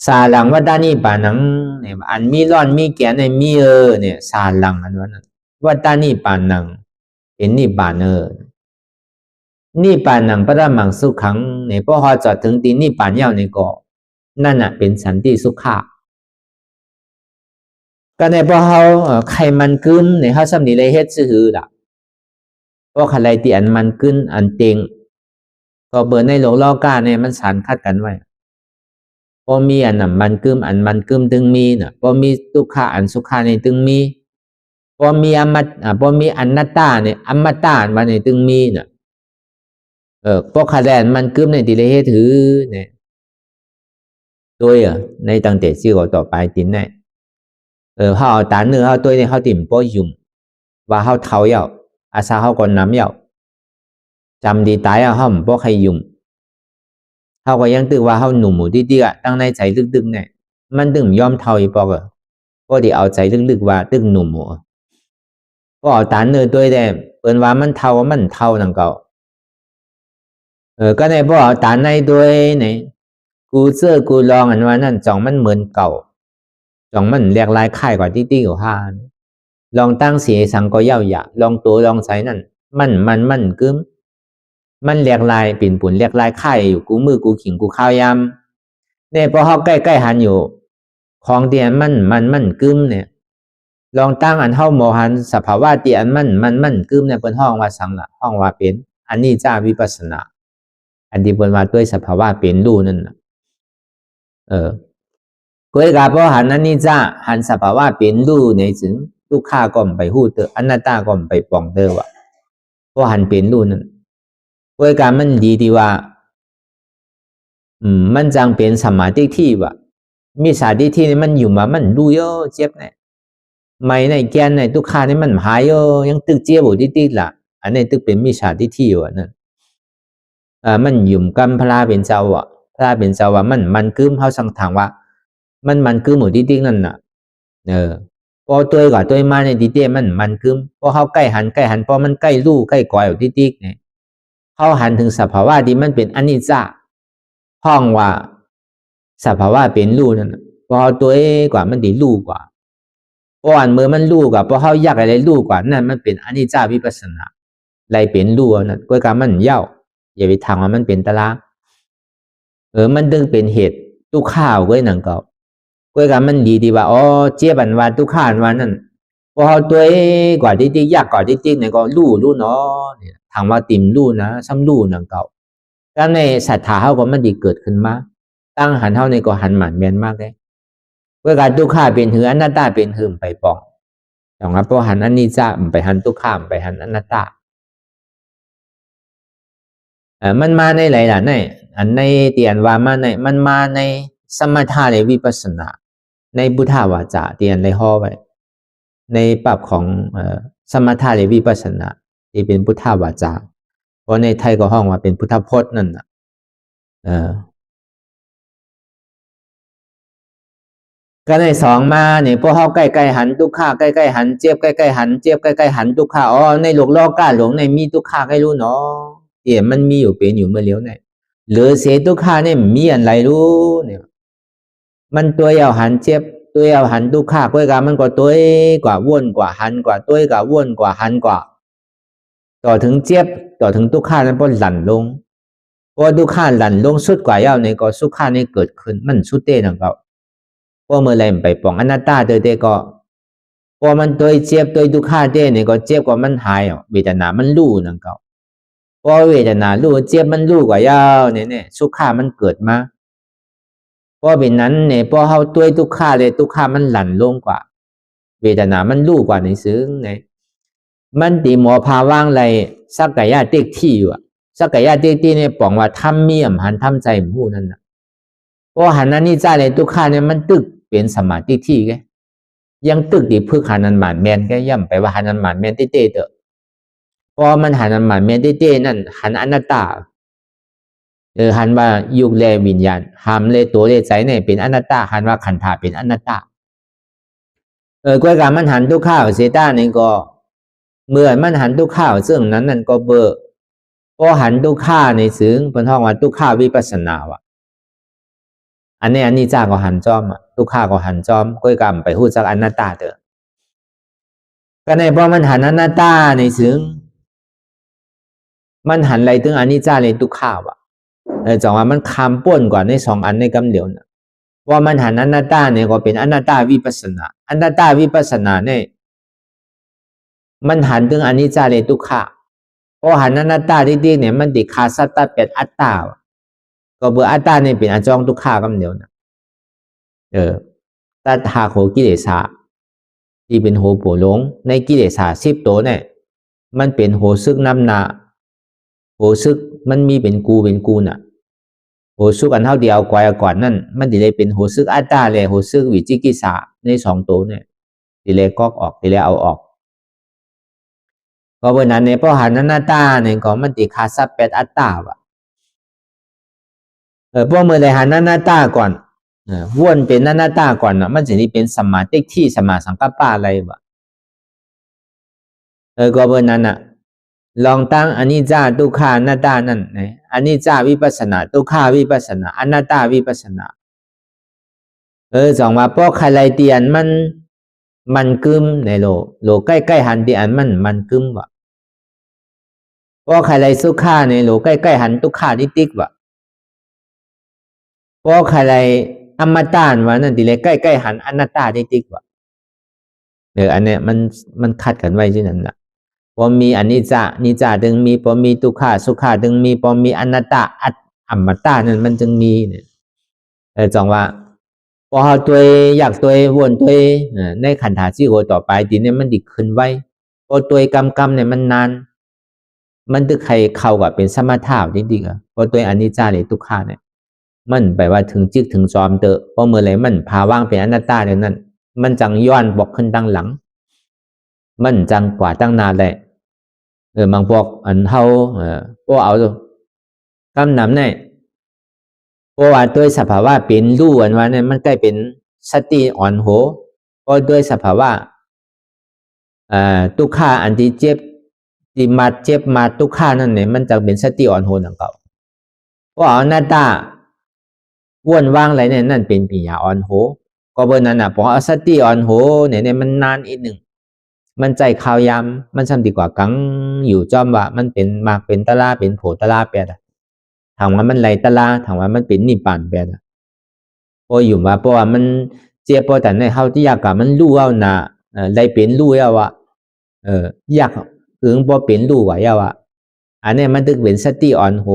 สาหลังว่าด้านนี้ป่านังเนี่ยอันมีร้อนมีแกนในมีเนี่ยสาหลังอันว่านั้นว่าด้านนี้ป่านังเป็นนี่ป่านี่ป่านังพระมังสุขังเนี่ยพอจอดถึงตีนี่ป่านยาวในเกาะนั่นน่ะเป็นสันติสุขะก็ในพอเขาใครมันกึ้มในเขาสำนีเลยเฮ็ดซื่อๆล่ะเพราะใครที่อันมันกึ้นอันเต็งก็เบอร์ในโลกล้อกาเนี่ยมันสารคัดกันไว้พอมีอันน่ะมันกึ้มอันมันกึ้มตึงมีน่ะพอมีสุขะอันสุขะในตึงมีพอมีพอมีอนัตตาเนี่ยอมตะมาในตึงมีน่ะพวกคะแนนมันกึ้มในที่เลยเฮ็ดถือเนี่ยตัวในตั้งแต่ชื่อก็ต่อไปตินแน่เขาเอาตาเนื้อเขาตัวนี้เขาติ่มป้อยุ่มว่าเขาเท้าเยาอาซาเขาก่อนน้ำเยาจำดีตายเขาป้อใครยุ่มเขาก็ยังตึกว่าเขาหนุ่มหมูดีๆอ่ะตั้งในใจลึกๆเนี่ยมันตึงยอมเท้าอีปอกก็ดีเอาใจลึกๆว่าตึงหนุ่มหมูก็เอาตาเนื้อตัวแต่เปิ้นว่ามันเท้านังเก่าก็ในพอเอาตาในตัวเนี่ยกูเสื้อกูลองอันว่านั่นจ่องมันเหมือนเก่าจ่องมันเรียกลายค่ายกว่าที่ของห้าลองตั้งเสียสังก็เย่าหยาลองตัวลองใส่นั่นมันกึ้มมันเรียกลายปิ่นปุ่นเรียกลายค่ายอยู่กูมือกูขิงกูข้าวยำเนี่ยพอเขาใกล้หันอยู่ของเตียนมันกึ้มเนี่ยลองตั้งอันเท่าโมหันสภาวะเตียนมันกึ้มเนี่ยเป็นห้องว่าสังละห้องว่าเป็นอันนี้จ้าวิปัสสนาอันที่เป็นว่าด้วยสภาวะเป็นรู้นั่นนะกุยกับพอหันนั้นนี่จ้าหันสภาวะเป็นรู้ในถึง ทุกข้าก็ไปหู้เตออนัตตาก็ไปปองเตอวะเพราะหันเป็นรู้นั่นโดยการมันดีที่ว่ามันจังเป็นสมาธิที่วะมีสาธิที่นี่มันอยู่มามันรู้เยอะเจ็บเนี่ยไม่ในแกนในทุกข้านี่มันหายเยอะยังตึกเจ็บอยู่ที่ละอันนี้ตึกเป็นมีสาธิที่วะนั่นมันยุ่มกันพระเป็นเจ้าอ่ะพระเป็นเจ้าว่ามันกึมเขาสังถามว่ามันกึมหมดที่นั่นน่ะพอตัวกับตัวมาในที่มันกึมพอเขาใกล้หันพอมันใกล้ลู่ใกล้ก่อยอยู่ที่เนี่ยเขาหันถึงสภาวะที่มันเป็นอนิจจาห้องว่าสภาวะเป็นลู่นั่นพอตัวกว่ามันดีลู่กว่าเพราะอันเมื่อมันลู่กว่าพอเขาอยากอะไรลู่กว่านั่นมันเป็นอนิจจาวิปัสสนาอะไรเป็นลู่นั่นก็การมันเย่าอย่าไปทางว่ามันเป็นตะลางมันดึงเป็นเหตุทุกข้าวก็นั่นก็การมันดีว่าอ๋อเจี๊ยบันวันทุกข้าววันนั่นพอตัวกว่าที่ยากกว่าที่เนี่ยก็ลู่เนาะเนี่ยทางว่าติมลู่นะซ้ำลู่นั่นก็แล้วในศรัทธาเขาก็มันดีเกิดขึ้นมาตั้งหันเท่าในก็หันหมันแมนมากเลยการทุกข้าเป็นหืออนัตตาเป็นหืมไปปองอย่างนั้นพอหันอันนี้จะไปหันทุกข้ามไปหันอนัตตามันมาในหลายๆในอันในเตียนว่ามาในมันมาในสมถะในวิปัสสนาในพุทธวาจาเตียนในห่อไว้ในปรับของสมถะในวิปัสสนาที่เป็นพุทธวาจาเพราะในไทยก็ห้องว่าเป็นพุทธพจน์นั่นน่ะก็ในสองมาเนี่ยพวกเขาใกล้ๆหันทุกข้าใกล้ๆหันเจี๊ยบใกล้ๆหันเจี๊ยบใกล้ๆหันทุกข้าอ๋อในหลวงล่อก้าหลวงในมีทุกข้าใกล้รู้เนาะเนี่ยมันมีอยู่เป็นอยู่เมื่อเลี้ยวเนี่ยหรือเสียทุกข้าเนี่ยมีอะไรรู้เนี่ยมันตัวยาวหันเจี๊ยบตัวยาวหันทุกข้าก้อยกามันก็ตัวกว่าว่นกว่าหันกว่าตัวกว่าว่นกว่าหันกว่าต่อถึงเจี๊ยบต่อถึงทุกข้านั้นพอหลั่นลงพอทุกข้าหลั่นลงสุดกว่ายาวในก็สุขข้านี่เกิดขึ้นมันสุดเต้นก็พอเมื่อไรไปปองอนัตตาเต้ก็พอมันตัวเจี๊ยบตัวทุกข้าเต้เนี่ยก็เจี๊ยบกว่ามันหายเวทนามันรู้นั่นก็พอเวทนารู้เจี๊ยบมันรู้กว่ายาวเนี่ยสุขข้ามันเกิดมาพอเป็นนั้นเนี่ยพอเขาตัวทุกข้าเลยทุกข้ามันหลั่นลงกว่าเวทนามันรู้กว่าในซึ้งเนี่ยมันตีหมอพาว่างไรสักกายะเต็กที่อยู่สักกายะเต็กที่เนี่ยปองว่าทำเมียมหันทำใจหมู่นั่นนะพอหันนั้นนี่จ้าเลยทุกข้าเนี่ยมันตึกเป็นสมาธิที่แกยังตึกดีพึกหันนันหมานแมนแกย่ำไปว่าหันนันหมานแมนเต้เต้เถอะพอมันหันนันหมานแมนเต้เต้นั่นหันอนัตตาหันว่ายุกแลวิญญาณหามเลยตัวเลยใจเนี่ยเป็นอนัตตาหันว่าขันธาเป็นอนัตตากวยการมันหันทุกข้าวเซต้านี่ก็เมื่อมันหันทุกข้าวซึ่งนั้นนั่นก็เบอร์พอหันทุกข้าในซึ้งเป็นห้องว่าทุกข้าวิปัสสนาวะอันนี้จ้าก็หันจอมทุกข้าก็หันจอมก้อยกรรมไปหู้จักอนัตตาเถอะก็ในพอมันหันอนัตตาในซึ้งมันหันอะไรถึงอันนี้จ้าเลยทุกข้าวะจังว่ามันคำป้นกว่าในสองอันในกำเดียวนะว่ามันหันอนัตตาเนี่ยก็เป็นอนัตตาวิปัสสนาอนัตตาวิปัสสนาเนี่ยมันหันถึงอันนี้จ้าเลยทุกข้าพอหันอนัตตาที่เนี่ยมันติดคาสัตตาเป็นอัตตาก็เบอร์อัตตาเนี่ยเป็นอจองทุกข้ากำเดียวนะตัทาโหกิเลสาที่เป็นโหโผหลงในกิเลสา10ตัวเนี่ยมันเป็นโหซึกน้ำนาโหซึกมันมีเป็นกูน่ะโหซึกอันเท่าเดียวกว่าก่อนนั่นมันติเลยเป็นโหซึกอัตตาเลยโหซึกวิจิกิจฉาใน2ตัวเนี่ยติเลยก๊อกออกติเลยเอาออกก็เพราะนั้นเนี่ยพอหันอนัตตาเนี่ยก็มันติคาสัพเป็ดอัตตาวะพอเมื่อไรหันอนัตตาก่อนวนเป็นอนัตตาก่อนมันจะนี่เป็นสมาธิที่สมาสังกัปปะอะไรวะก็เพราะนั้นลองตั้งอนิจจาทุกขาอนัตตานั่นอนิจจาวิปัสสนาทุกขาวิปัสสนาอนัตตาวิปัสสนาสองว่าพอใครไรเตียนมันกึมในโลใกล้ๆหันเตียนมันกึมวะพอใครไรสุขาในโลใกล้ๆหันทุกขาที่ติ๊กวะพอใครไรอมตะวะนั่นติเลยใกล้ๆหันอนัตตาที่ติ๊กวะอันเนี้ยมันขัดกันไว้ที่นั่นแหละพอมีอนิจจานิจจาจึงมีพอมีทุกขาสุขาจึงมีพอมีอนัตตาอมตะนั่นมันจึงมีเนี่ยจังว่า พอเฮาตัวอยากตัววนตัวในขันธาสี่โหต่อไปทีนี้มันดิขึ้นไว้พอตัวกำเนี่ยมันนานมันตึกใครเข้ากับเป็นสมถะจริงๆอ่ะพอตัวอนิจจาเลยทุกขาเนี่ยมันแปลว่าถึงจิกถึงจอมเตอพอเมื่อไรมันพาว่างเป็นอนัตตาเนี่ยนั่นมันจังย้อนบอกขึ้นตั้งหลังมันจังกว่าตั้งนานแหละบางพวกอันเฮาพวกเอากำนำเนี่ยเพราะว่าด้วยสภาวะเป็นรู้อันว่าเนี่ยมันใกล้เป็นสติอ่อนโหก็ด้วยสภาวะทุกขาอันที่เจ็บที่มาเจ็บมาทุกขานั่นเนี่ยมันจะเป็นสติอ่อนโหนังเก่าเพราะอนัตตาวนว่างอะไรเนี่ยนั่นเป็นปัญญาอ่อนโหก็เบอร์นั้นพอเอาสติอ่อนโหเนี่ยมันนานอีกหนึ่งมันใจข่าวยำมันซ้ำดีกว่ากังอยู่จอมว่ามันเป็นมากเป็นตะลาเป็นโผตะลาแปดถามว่ามันไหลตะลาถามว่ามันเป็นนิพพานแปดพออยู่ว่าเพราะว่ามันเจ็บพอแต่ในเฮาที่อยากกับมันรู้เอาหนาได้เป็นรู้เอาว่าอยากถึงพอเป็นรู้ไว้เอาว่าอันนี้มันตึกเป็นสติอ่อนโห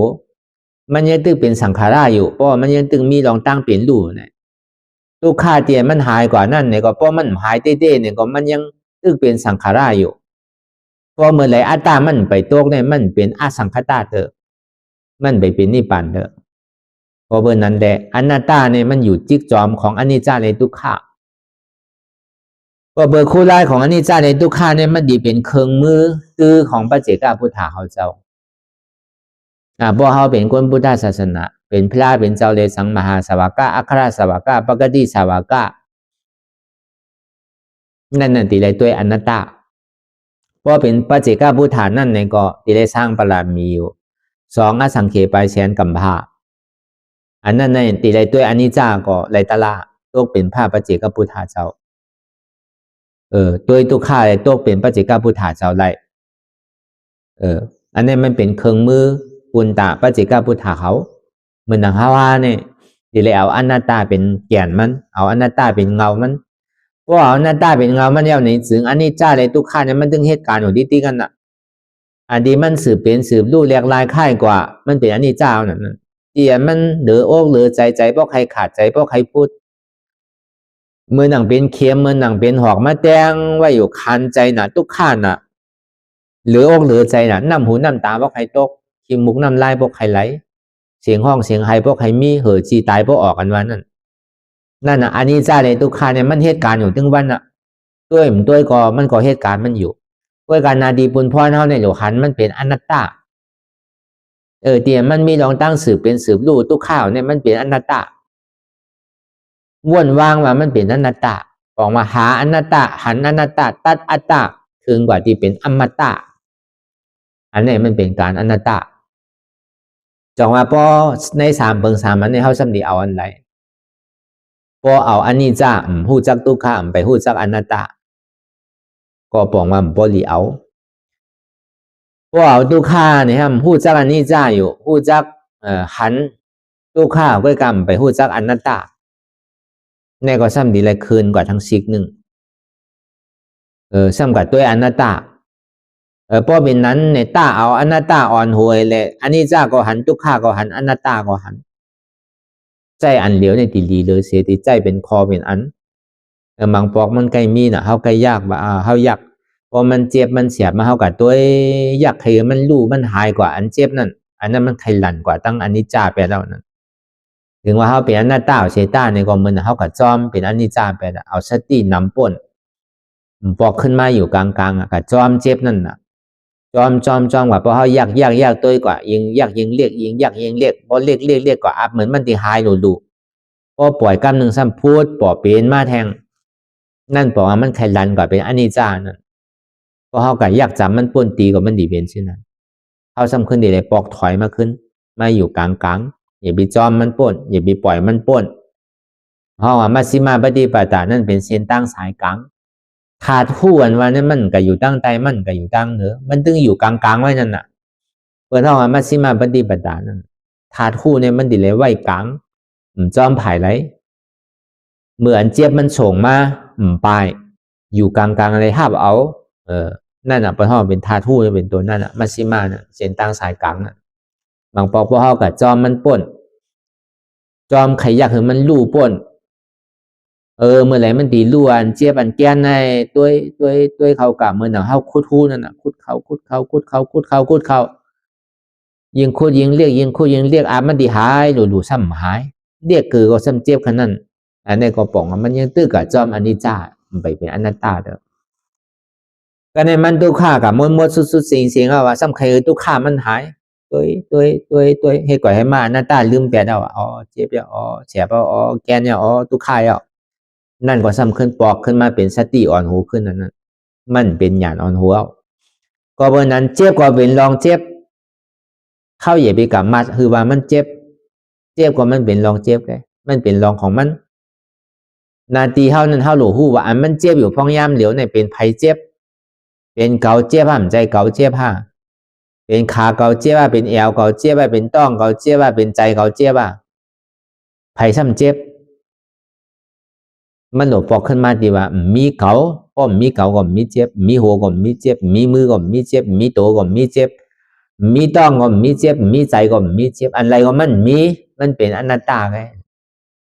มันยังตึกเป็นสังขาราอยู่เพราะมันยังตึกมีรองตั้งเป็นรู้เนี่ยทุกขาเตียมันหายกว่านั่นเนี่ยก็เพราะมันหายเต้ๆเนี่ยก็มันยังตึกเป็นสังขาราอยู่พอเมื่อไหร่อัตตามันไปตกเนี่ยมันเป็นอสังขตาเถอะมันไปเป็นนิพพานเถอะเพราะเบอร์นั้นแหละอนัตตาเนี่ยมันอยู่จิกจอมของอนิจจาในทุกขาก็เบอร์คู่ไล่ของอนิจจาในทุกขาเนี่ยมันดีเป็นเครื่องมือตื้อของพระเจ้าพุทธาเขาเจ้าเพราะเขาเป็นคนพุทธศาสนาเป็นพระเป็นเจ้าเลยสังมหาสาวกะอัครสาวกะปกติสาวกะนั่นน่ะตีเลยตัวอนัตตาเพราะเป็นพระเจ้าพุทธานั่นเนี่ยก็ตีเลยสร้างปรามีอยู่สองอสังเขปายแสนกัมภาอันนั้นในตีเลยตัวอนิจจาก็ไรตะลาตกเป็นพระพระเจ้าพุทธาเจ้าตัวทุกข้าเลยตกเป็นพระเจ้าพุทธาเจ้าไรอันนี้มันเป็นเครื่องมือปุณตะพระเจ้าพุทธาเขาเหมือนหนังฮาวาเนี่ยตีเลยเอาอนัตตาเป็นแก่นมันเอาอนัตตาเป็นเงามันเพราะเอาอนัตตาเป็นเงามันแล้วในถึงอนิจจาเลยทุกข้าเนี่ยมันถึงเหตุการณ์อยู่ที่กันน่ะอันนี้มันสืบเป็นสืบรู้แหลกลายค่ายกว่ามันเป็นอนิจจานั่นเดี๋ยวมันเหลืออกเหลือใจเพราะใครขาดใจเพราะใครพูดเมื่อหนังเป็นเค็มเมื่อหนังเป็นหอกมาแดงไว้อยู่คันใจน่ะทุกข้าน่ะเหลืออกเหลือใจน่ะน้ำหูน้ำตาเพราะใครตกขี้มุกน้ำลายเพราะใครไหลเสียงห้องเสียงไห้เพราะใครมีเหอจีตายเพราะออกกันวันนั่นน่ะอันนี้จ้าเลยทุกข้าเนี่ยมันเหตุการณ์อยู่ถึงวันน่ะด้วยก็มันก็เหตุการณ์มันอยู่ด้วยการนาดีปุณพ่อเท่าในหลวงขันมันเป็นอนัตตาเดี๋ยวมันมีลองตั้งสืบเป็นสืบรู้ทุกข้าวเนี่ยมันเป็นอนัตตาวนวางว่ามันเป็นอนัตตาออกมาหาอนัตตาหันอนัตตาตัดอัตตาถึงกว่าที่เป็นอมตะอันนี้มันเป็นการอนัตตาจองว่าพอในสามเบิงสามอันนี้เขาสำนีเอาอันไหนพอเอาอันนี้จ้าหู้จักทุกข้าไปหู้จักอนัตตาก็บอกว่าบ่ลีเอาพอเอาทุกข้าเนี่ยครับหู้จักอันนี้จ้าอยู่หู้จักหันทุกข้าก็กำไปหู้จักอนัตตาเนี่ยก็ซ้ำดีเลยคืนกว่าทั้งซิกหนึ่งซ้ำกับตัวอนัตตาเพราะเป็นนั้นในตาเอาอนัตตาอ่อนหวยเลยอันนี้จ้าก็หันทุกข้าก็หันอนัตตาก็หันใจอันเหลียวในตีดีเลยเสียตีใจเป็นคอเป็นอันบางปอกมันใกล้มีน่ะเขาใกล้ยากว่าเขายากพอมันเจ็บมันเสียบมาเขากับตัวยากให้มันรู้มันหายกว่าอันเจ็บนั่นอันนั้นมันไขลันกว่าตั้งอันนี้จ้าไปแล้วนั่นถึงว่าเขาเป็นอนัตตาเชต้าในกองมือเขากับจอมเป็นอนิจจาไปเอาสตินำป่นปอกขึ้นมาอยู่กลางๆกับจอมเจ็บนั่นน่ะจอมกว่าเพราะเขายากตัวกว่ายิงยากยิงเรียกยิงยากยิงเรียกพอเรียกกว่าอัพเหมือนมันตีหายหลุดพอปล่อยกำหนึ่งซ้ำพูดปอเป็นมาแทงนั่นบอกว่ามันไขลันกว่าเป็นอนิจจานั่นเพราะเขากับยากจำมันป่นตีกับมันดีเป็นเช่นนั้นเขาซ้ำขึ้นดีเลยปอกถอยมาขึ้นมาอยู่กลางอย่าไปจอมมันป่นอย่าไปปล่อยมันป่นเพราะว่ามัชฌิมาปฏิปทานั่นเป็นเส้นตั้งสายกลางขาดคู่อันว่านั้นมันก็อยู่ตั้งใจมันก็อยู่ตั้งเหนือมันตึงอยู่กลางไว้นั่นน่ะเปิดห้องมัชฌิมาปฏิปทานั่นขาดคู่เนี่ยมันดีเลยไว้กลางจอมไผ่ไรเหมือนเจี๊ยบมันโฉงมาปลายอยู่กลางอะไรห้าเอานั่นน่ะเปิดห้องเป็นธาตุคู่เป็นตัวนั่นน่ะมัชฌิมาน่ะเส้นตั้งสายกลางน่ะบางปอกพวกเขากับจอมมันป่นจอมไขยักคือมันลู่ป่น เมื่อไหร่มันตีล้วนเจี๊ยบอันแก้นในด้วยเขากับเมื่อหนังเขาคุดหูนั่นน่ะคุดเขายิงคุดยิงเรียกยิงคุดยิงเรียกมันดีหายหลู่ซ้ำหายเรียกคือก็ซ้ำเจี๊ยบขนาดนั้นอันนี้ก็ป่องมันยังตื้อกับจอมอันนี้จ้ามันไปเป็นอนัตตาเด้อก็ในมันตุข่ากับมดสุดๆสิ่งว่าซ้ำใครตุข่ามันหายตัวให้ก่อยให้มาอนัตตาลืมแปลเอาเจี๊ยบแฉบแกนตุข่านั่นก็ซ้ำขึ้นปอกขึ้นมาเป็นสติอ่อนหูขึ้นนั่นมันเป็นหยาดอ่อนหูก็เพราะนั้นเจ็บก็เป็นลองเจ็บเข้าอย่าไปกับมัดคือว่ามันเจ็บก็มันเป็นลองเจ็บเลยมันเป็นลองของมันนาทีเท่านั้นเท่าหลูหูว่าอันมันเจ็บอยู่พองย่ามเหลียวในเป็นไผเจ็บเป็นเกาเจ็บห่าใจเกาเจ็บห่าเป็นขาเกาเจ็บว่าเป็นแอวเกาเจ็บว่าเป็นต้องเกาเจ็บว่าเป็นใจเกาเจ็บว่าไผซ้ำเจ็บมันหลบปอกขึ้นมาดีว่ามีเกาก็มีเกาก็มีเจ็บมีหัวก็มีเจ็บมีมือก็มีเจ็บมีตัวก็มีเจ็บมีต้องก็มีเจ็บมีใจก็มีเจ็บอะไรก็มันเป็นอนัตตาไง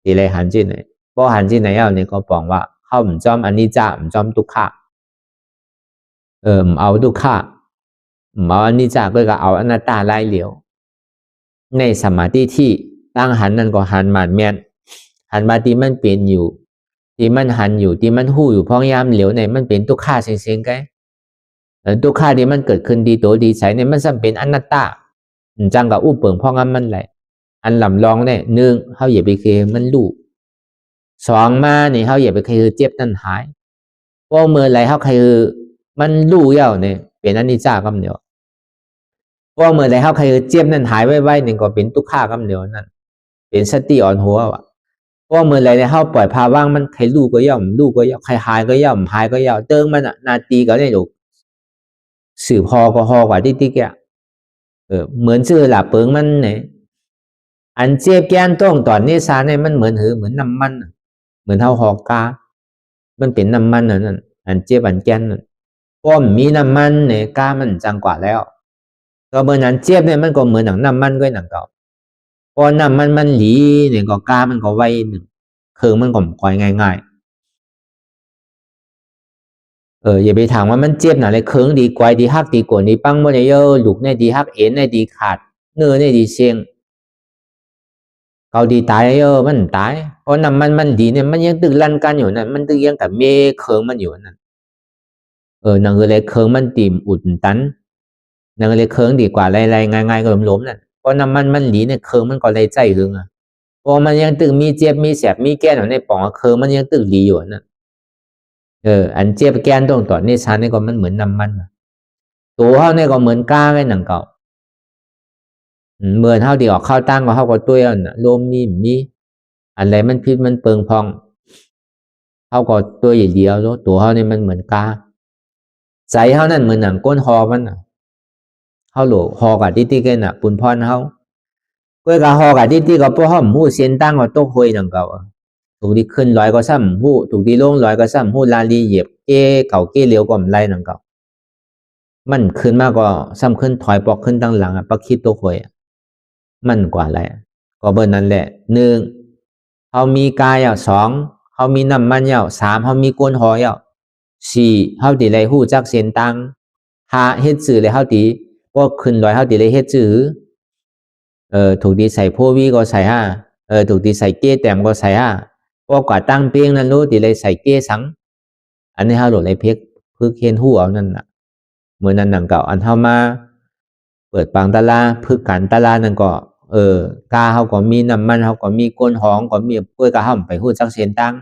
ทีไรหันจีไหนพอหันจีไหนเอาเนี่ยก็บอกว่าเข้าจอมอนิจจามจอมทุกขะเอาทุกขะเอาอนิจจาก็เอาอนัตตาไล่เหลียวในสมาธิที่ตั้งหันนั่นก็หันหมันแม่นหันมาที่มันเป็นอยู่ที่มันหันอยู่ที่มันหู้อยู่พองยามเหลียวในมันเป็นทุกข้าเสียงๆไงทุกข้าที่มันเกิดขึ้นดีโตดีใสเนี่ยมันจำเป็นอนัตตาจังกับอู้เปิงพ่องมันแหละอันลำลองเนี่ยหนึ่งเขาอย่าไปเคมันลู่สองมาเนี่ยเขาอย่าไปเคเจ็บนั่นหายเพราะเมื่อไรเขาเคมันลู่เย่าเนี่ยเป็นอนิจจากำเดียวเพราะเมื่อไรเขาเคเจ็บนั่นหายไว้เนี่ยก็เป็นทุกข้ากำเดียวนั่นเป็นสติอ่อนหัวว่ะเพราะเมื่อไรเนี่ยเขาปล่อยพาว่างมันใครลู่ก็ย่อมใครหายก็ย่อมหายก็ย่อมเติงมันนาทีก็ได้ดูสื่อพอก็พอกว่าที่แกเหมือนชื่อหลับเปิงมันเนี่ยอันเจี๊ยบแก้นต้องตอนนี้ซาเนี่ยมันเหมือนน้ำมันเหมือนเท่าหอกกามันเป็นน้ำมันนั่นอันเจี๊ยบอันแก้นนั่นป้อมมีน้ำมันเนี่ยกามันจังกว่าแล้วก็เมื่อนั้นเจี๊ยบเนี่ยมันก็เหมือนหนังน้ำมันก็หนังเก่าพอน้ำมันหลีเนี่ยก็กามันก็ไวหนึ่งเครื่องมันก็คอยง่ายอย่าไปถามว่ามันเจี๊ยบหนาเลยเครื่องดีกว่าดีฮักดีกว่าดีปังบ่ได้เยอะลูกในดีฮักเอ็นในดีขาดเนื้อในดีเชียงเกาดีตายมันตายเพราะน้ำมันดีเนี่ยมันยังตึกลั่นกันอยู่นั่นมันตึกยังกับเมฆเครื่องมันอยู่นั่นนั่งเลยเครื่องมันตีมอุดตันนั่งเลยเครื่องดีกว่าไรง่ายๆก็ล้มนั่นเพราะน้ำมันดีเนี่ยเครื่องมันก็เลยใจเรื่องเพราะมันยังตึกมีเจ็บมีแสบมีแก้นอยู่ในปองเครื่องมันยังตึกดีอยู่นั่นอันเจ็บแก้นตรงต่อนี่ชั้นนี่ก็มันเหมือนน้ำมันตัวเขาเนี่ยก็เหมือนก้าไงหนังเก่าเหมือนเขาดีออกเข้าตั้งก็เขาก็ตัวน่ะลมมีอะไรมันพิษมันเปิงพองเขาก็ตัวใหญ่เดียวแล้วตัวเขาเนี่ยมันเหมือนกาใจเขานั่นเหมือนหนังก้นหอมันเขาหลหอกับที่กันน่ะปุ่นพรเขาก็กับหอกับที่ก็พวกเขาหูเสียนตั้งก็โต๊ะหวยหนังเก่าถูกที่ขึ้นลอยก็ซ้ำหูถูกที่ลงลอยก็ซ้ำหูลาลีเหยียบเก้เก่าเก้เลี้ยวก็มันไล่หนังเก่ามันขึ้นมากก็ซ้ำขึ้นถอยปอกขึ้นตั้งหลังปักคิดโต๊ะหวยมันกว่าอะไรก็เบอร์นั้นแหละหนึ่งเขามีกายสองเขามีน้ำมันสามเขามีก้นหอสี่เขาตีไรหู้จักเส้นตังห้าเฮ็ดสื่อเลยเขาตีก็ขึ้นลอยเขาตีไรเฮ็ดสื่อถูกดีใส่พวีก็ใส่ห้าถูกดีใส่เก้แต้มก็ใส่ห้าก็กว่าตั้งเพียงนั้นรู้ตีไรใส่เก้สังอันนี้เขาหลุดไรเพ็กพึกเห็นหู้เอานั่นน่ะเหมือนนั้นหนังเก่าอันเข้ามาเปิดปังตะลาพึกกันตะลานั่นก็กาเขาก็มีน้ำมันเขาก็มีก้นหองก็มีกล้วยกาเขาไปหู้จักเส้นตั้ง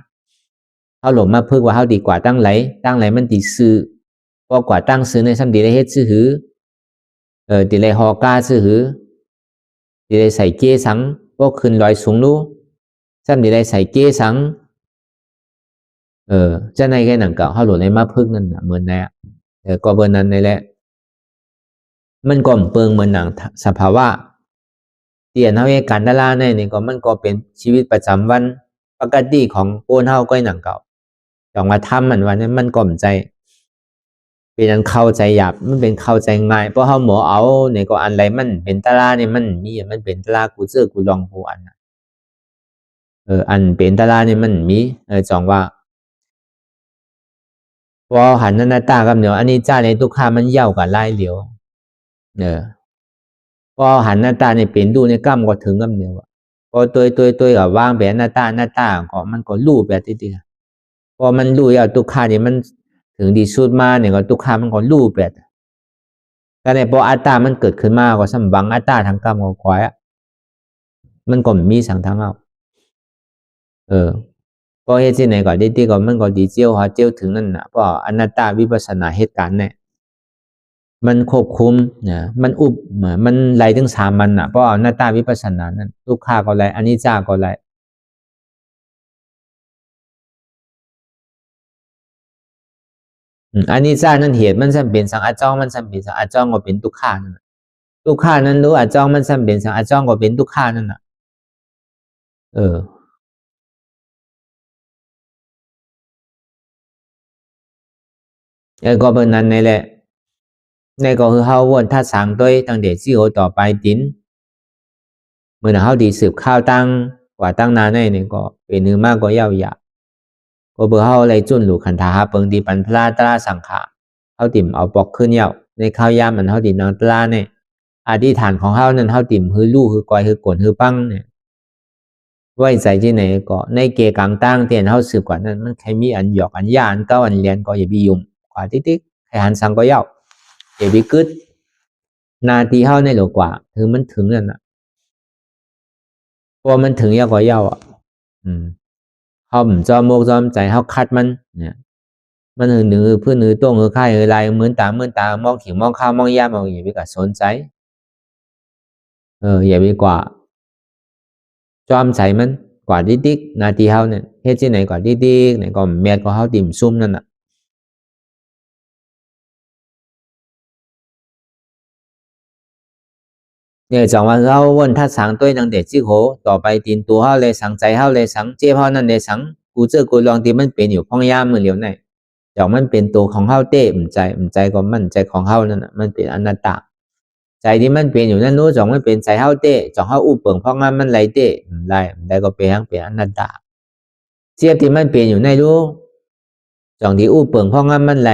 เขาหลงมาพึกว่าเขาดีกว่าตั้งไหลมันดีซื้อก็กว่าตั้งซื้อในซ้ำดีไรเฮ็ดซื้อหือดีไรหอกาซื้อหือดีไรใส่เก้สังก็ขึ้นลอยสูงรู้ซ้ำดีไรใส่เก้สังเจ้าในแค่หนังเก่าเขาหลงในมาพึกนั่นเหมือนแน่ก็เบอร์นั้นในแหละมันก็เปิงเหมือนหนังสภาวะเตียนเฮาเอการดาราในนี่ก็มันก็เป็นชีวิตประจำวันปกติของโอนเฮาก็หนังเก่าต้องมาทำมันวันนี้มันก็ใจเป็นอันเข้าใจหยาบมันเป็นเข้าใจง่ายเพราะเฮาหมอเอาเนี่ยก็อันไรมันเป็นตาราเนี่ยมันมีมันเป็นตารากูเจอกูลองหูอัน อันเป็นตาราเนี่ยมันมีจองว่าพอหันอนัตตากับเดี๋ยวอันนี้จ้าในทุกขามันเย่ากับไล่เดียวพอหันอนัตตาเนี่ยเป็นดูในกล้ามก็ถึงกับเดียวพอตัวกับว่างแบบอนัตตาก็มันก็รู้แบบที่ดีพอมันรู้เอาทุกขาเนี่ยมันถึงดีสุดมาเนี่ยก็ทุกขามันก็รู้แบบแต่ในพออัตตามันเกิดขึ้นมาก็สัมบังอัตตาทางกรรมของควายมันก็มีสังทางเอาพอเหตุที่ไหนก็ดีก็มันก็ดีเจียวหาเจียวถึงนั่นนะเพราะอนัตตาวิปัสสนาเหตุการณ์เนี่ยมันควบคุมนะมันมันไหลถึง3มันนะเพราะอนัตตาวิปัสสนานั้นทุกขาก็ไหลอนิจจาก็ไหลอนิจจานั้นเหตุมันจำเป็นสังอาจ้องมันจำเป็นสังอาจ้องก็เป็นทุกขานั่นทุกขานั้นรู้อาจ้องมันจำเป็นสังอาจ้องก็เป็นทุกขานั่นน่ะก็เป็นนั้นนี่แหละในก็คือเฮาวนถ้าสั่งด้วยตั้งแต่ที่โอต่อไปตินเมื่อเฮาดีสืบข้าวตั้งกว่าตั้งนานเนี่ยก็เป็นเนื้อมากก็ยาวๆก็เบอเฮาอะไรจุนหลูขันธาเปิงดีปันพลาตราสังขาเฮาติ่มเอาปอกขึ้นเยาในข้าวยามมันเฮาติ่มนางตราเนี่ยอธิษฐานของเฮานั้นเฮาติ่มฮือลู่ฮือกอยฮือกดฮือปังเนี่ยไว้ใจที่ไหนก็ในเกกังตั้งเตียนเฮาสืบกว่านั้นมันใครมีอันหยอกอันย่าอันเก้าอันเรียนก็อย่าไปยุ่งกว่าติ๊กใครหันสังก็เย้าอย่าไปกึดนาทีเฮาในหลกว่าถึงมันถึงนั่นน่ะพอมันถึงยาก็เย้าเฮาจอมโมกจอมใจเฮาคัดมันเนี่ยมันหือหนือเพื่อหนือต้งหือค่ายหือลายเหมือนตามองขิงมองข้าวมองย่ามองอย่าไปกัดสนใจอย่าไปกว่าจอมใจมันกว่าติ๊กนาทีเฮาเนี่ยเฮ็ดที่ไหนกว่าติ๊กเนี่ยก็แม่ก็เฮาติ่มซุ่มนั่นน่ะเนี่ยจังว่าเราวนทัดสังตัวนังเด็ดจิโหต่อไปตีนตัวเฮาเลยสังใจเฮาเลยสังเจ็บเฮานั่นเลยสังกูเจอกูลองที่มันเป็นอยู่พ้องย่ามมือเหลียวไหนจากมันเป็นตัวของเฮาเต้ใจก็มันใจของเฮานั่นน่ะมันเป็นอนัตตาใจที่มันเป็นอยู่นั่นนู้จองมันเป็นใจเฮาเต้จองเฮาอู้เปิงพ้องงานมันไหลเต้ได้ก็เป็นทั้งเป็นอนัตตาเจ็บที่มันเป็นอยู่ในรู้จองที่อู้เปิงพ้องงานมันไหล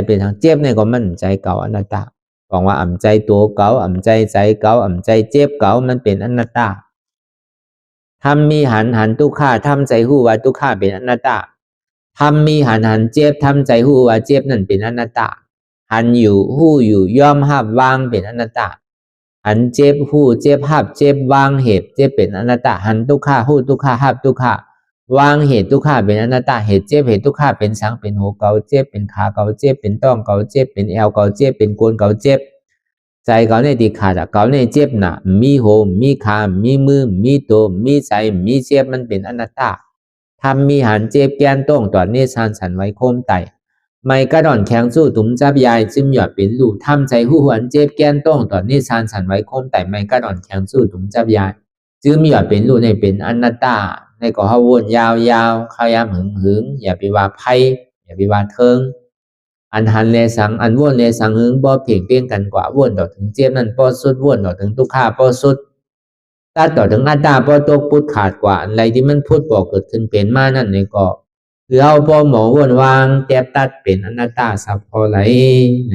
เป็นทั้งเจ็บเนี่ยก็มันใจเก่าอนัตตาบอกว่าใจตัวเก่าใจเก่าใจเจ็บเก่ามันเป็นอนัตตาทำมีหันทุกขาทำใจหู้ว่าทุกขาเป็นอนัตตาทำมีหันเจ็บทำใจหู้ว่าเจ็บนั่นเป็นอนัตตาหันอยู่หู้อยู่ย่อมหับวางเป็นอนัตตาหันเจ็บหู้เจ็บหับเจ็บวางเหตุเจ็บเป็นอนัตตาหันทุกขาหู้ทุกขาหับทุกขาวางเหตุทุกขาเป็นอนัตตาเหตุเจ็บเหตุทุกขาเป็นสังเป็นหัวเก่าเจ็บเป็นขาเก่าเจ็บเป็นต้องเก่าเจ็บเป็นแอวเก่าเจ็บเป็นโกนเก่าเจ็บใจเก่าในที่ขาดเก่าในเจ็บหนามีโหมีขามีมือมีตัวมีใจมีเจ็บมันเป็นอนัตตาทำมีหันเจ็บแกนต้องตอดเนชานสันไว้โคมไตไม่กระดอนแข็งสู้ตุ้มจับยายจึมหยอดเป็นลูกทำใจหูหวนเจ็บแกนต้องตอดเนชานสันไว้โคมไตไม่กระดอนแข็งสู้ตุ้มจับยายจึมหยอดเป็นลูกในเป็นอนัตตาในก็เขาวนยาวเขายามหึงอย่าไปว่าไพ่อย่าไปว่าเทิงอันหันเลสังอันวนเลสังหึงบ่เพียงเพียงกันกว่าวนต่อถึงเจ็บนั่นป้อสุดวนต่อถึงทุกข้าป้อสุดถ้าต่อถึงอัตตาป้อตกพุทธขาดกว่าอะไรที่มันพูดบอกเกิดขึ้นเป็นมานั่นในก็คือเอาป้อหมอวนวางแก็บตัดเป็นอนัตตาสัพพอไหลไหน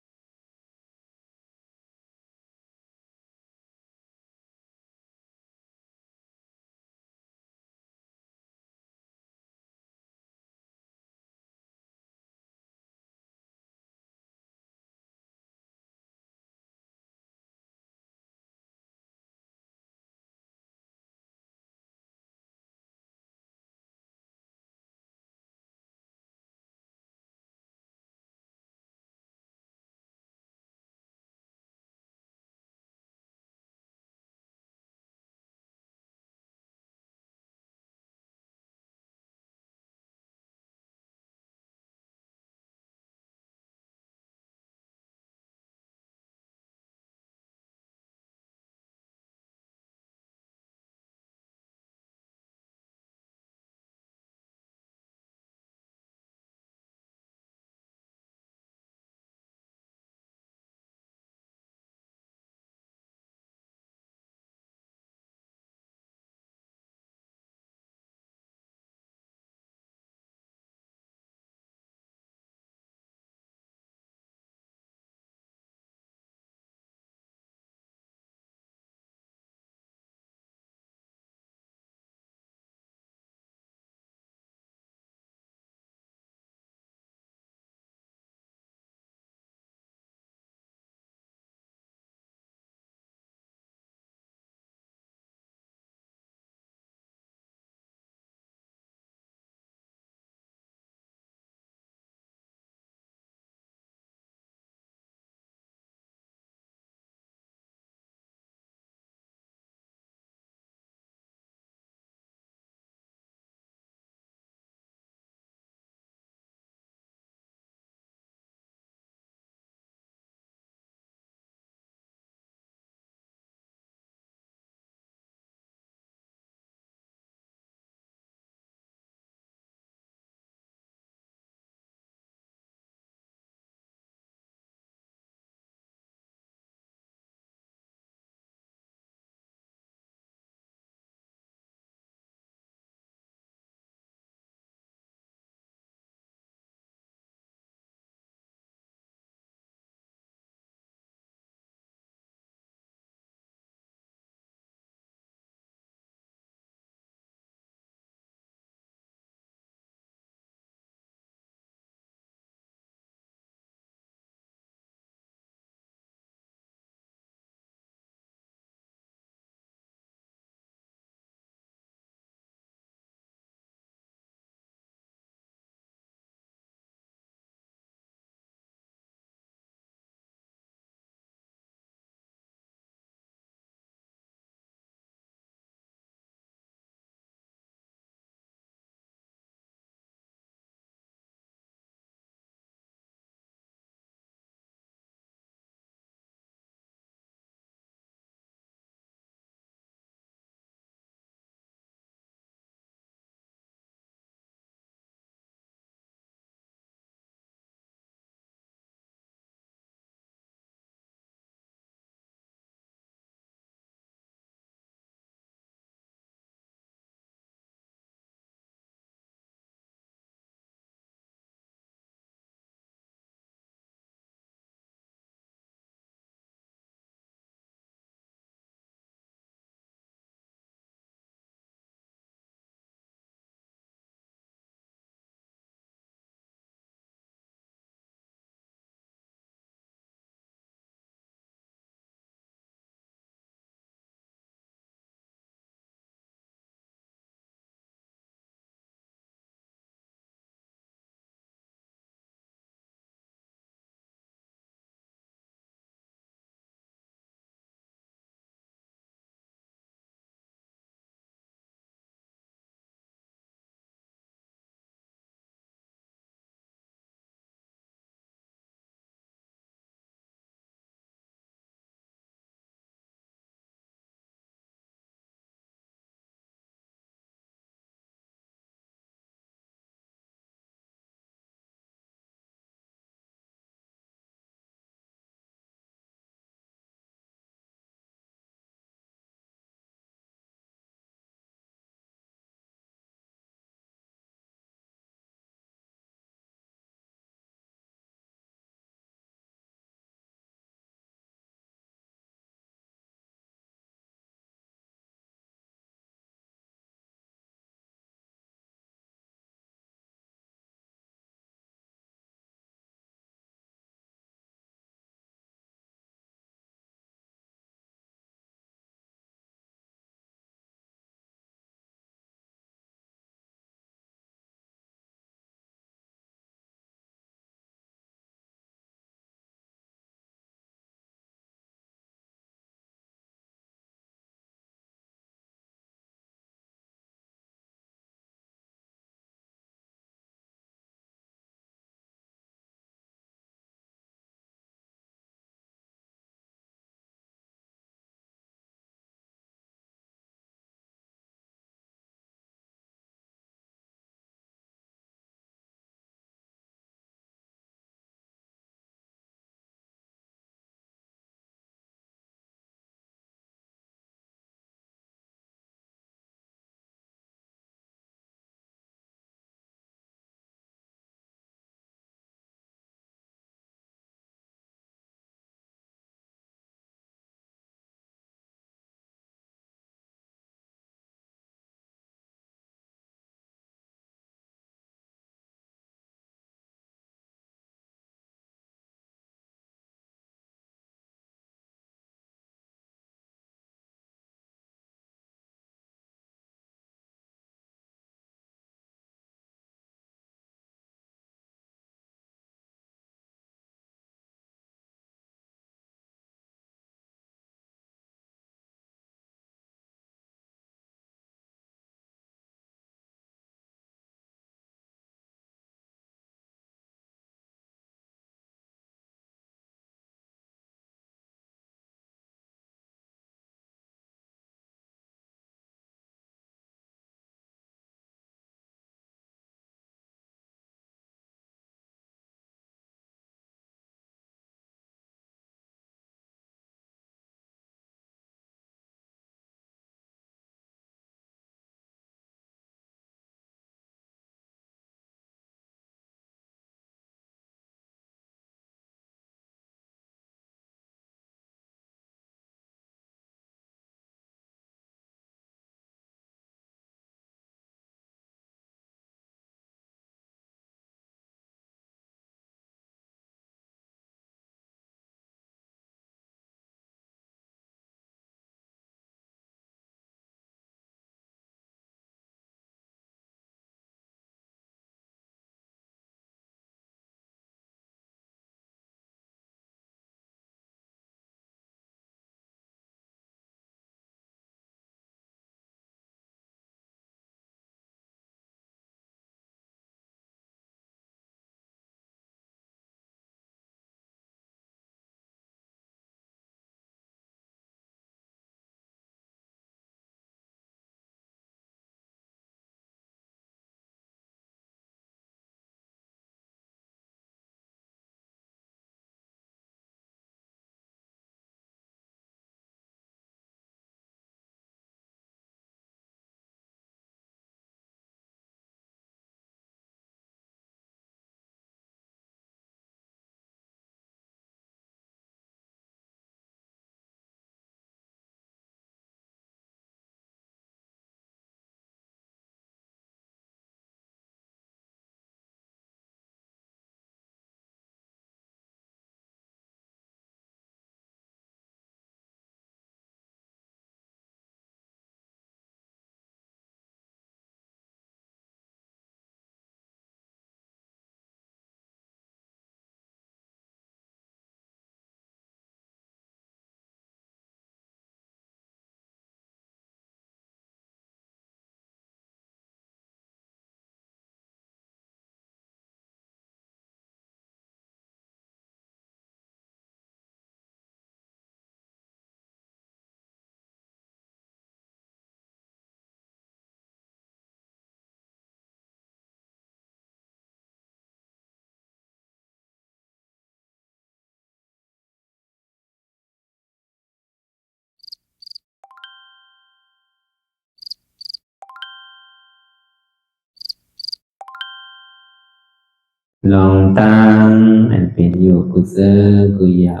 ลองตั้งอันเป็นอยู่กุเซอกุยา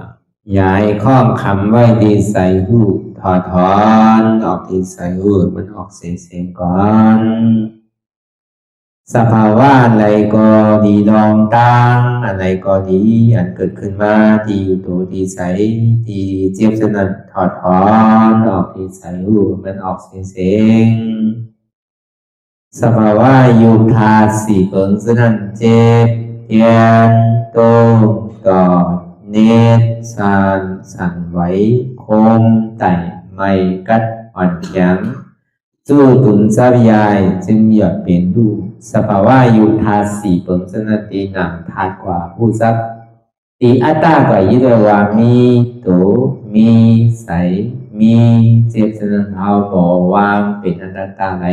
ย้ายข้องคำไว้ที่ใส่หูถอดถอนออกที่ใส่หูมันออกเสียงก่อนสภาวะอะไรก็ดีลองตั้งอะไรก็ดีอันเกิดขึ้นมาที่อยู่ตัวที่ใส่ที่เจี๊ยบสนั่นถอดถอนออกที่ใส่หูมันออกเสียงสภาวะยุทธาสีเปิงสนั่นเจ็บเทียนโตกอดเนตสั่นไหวโคมไต่ไม่กัดอ่อนแข็งสู้ตุนทรัพยายจึงอยากเป็นดูสภาวะยุทธาสีเปิงสนั่นตีหนังทาดกว่าผู้ทรัพย์ตีอัตตากว่ายึดว่ามีโตมีใสมีเจ็บสนั่นเอาบ่วางเป็นอนัตตาไหล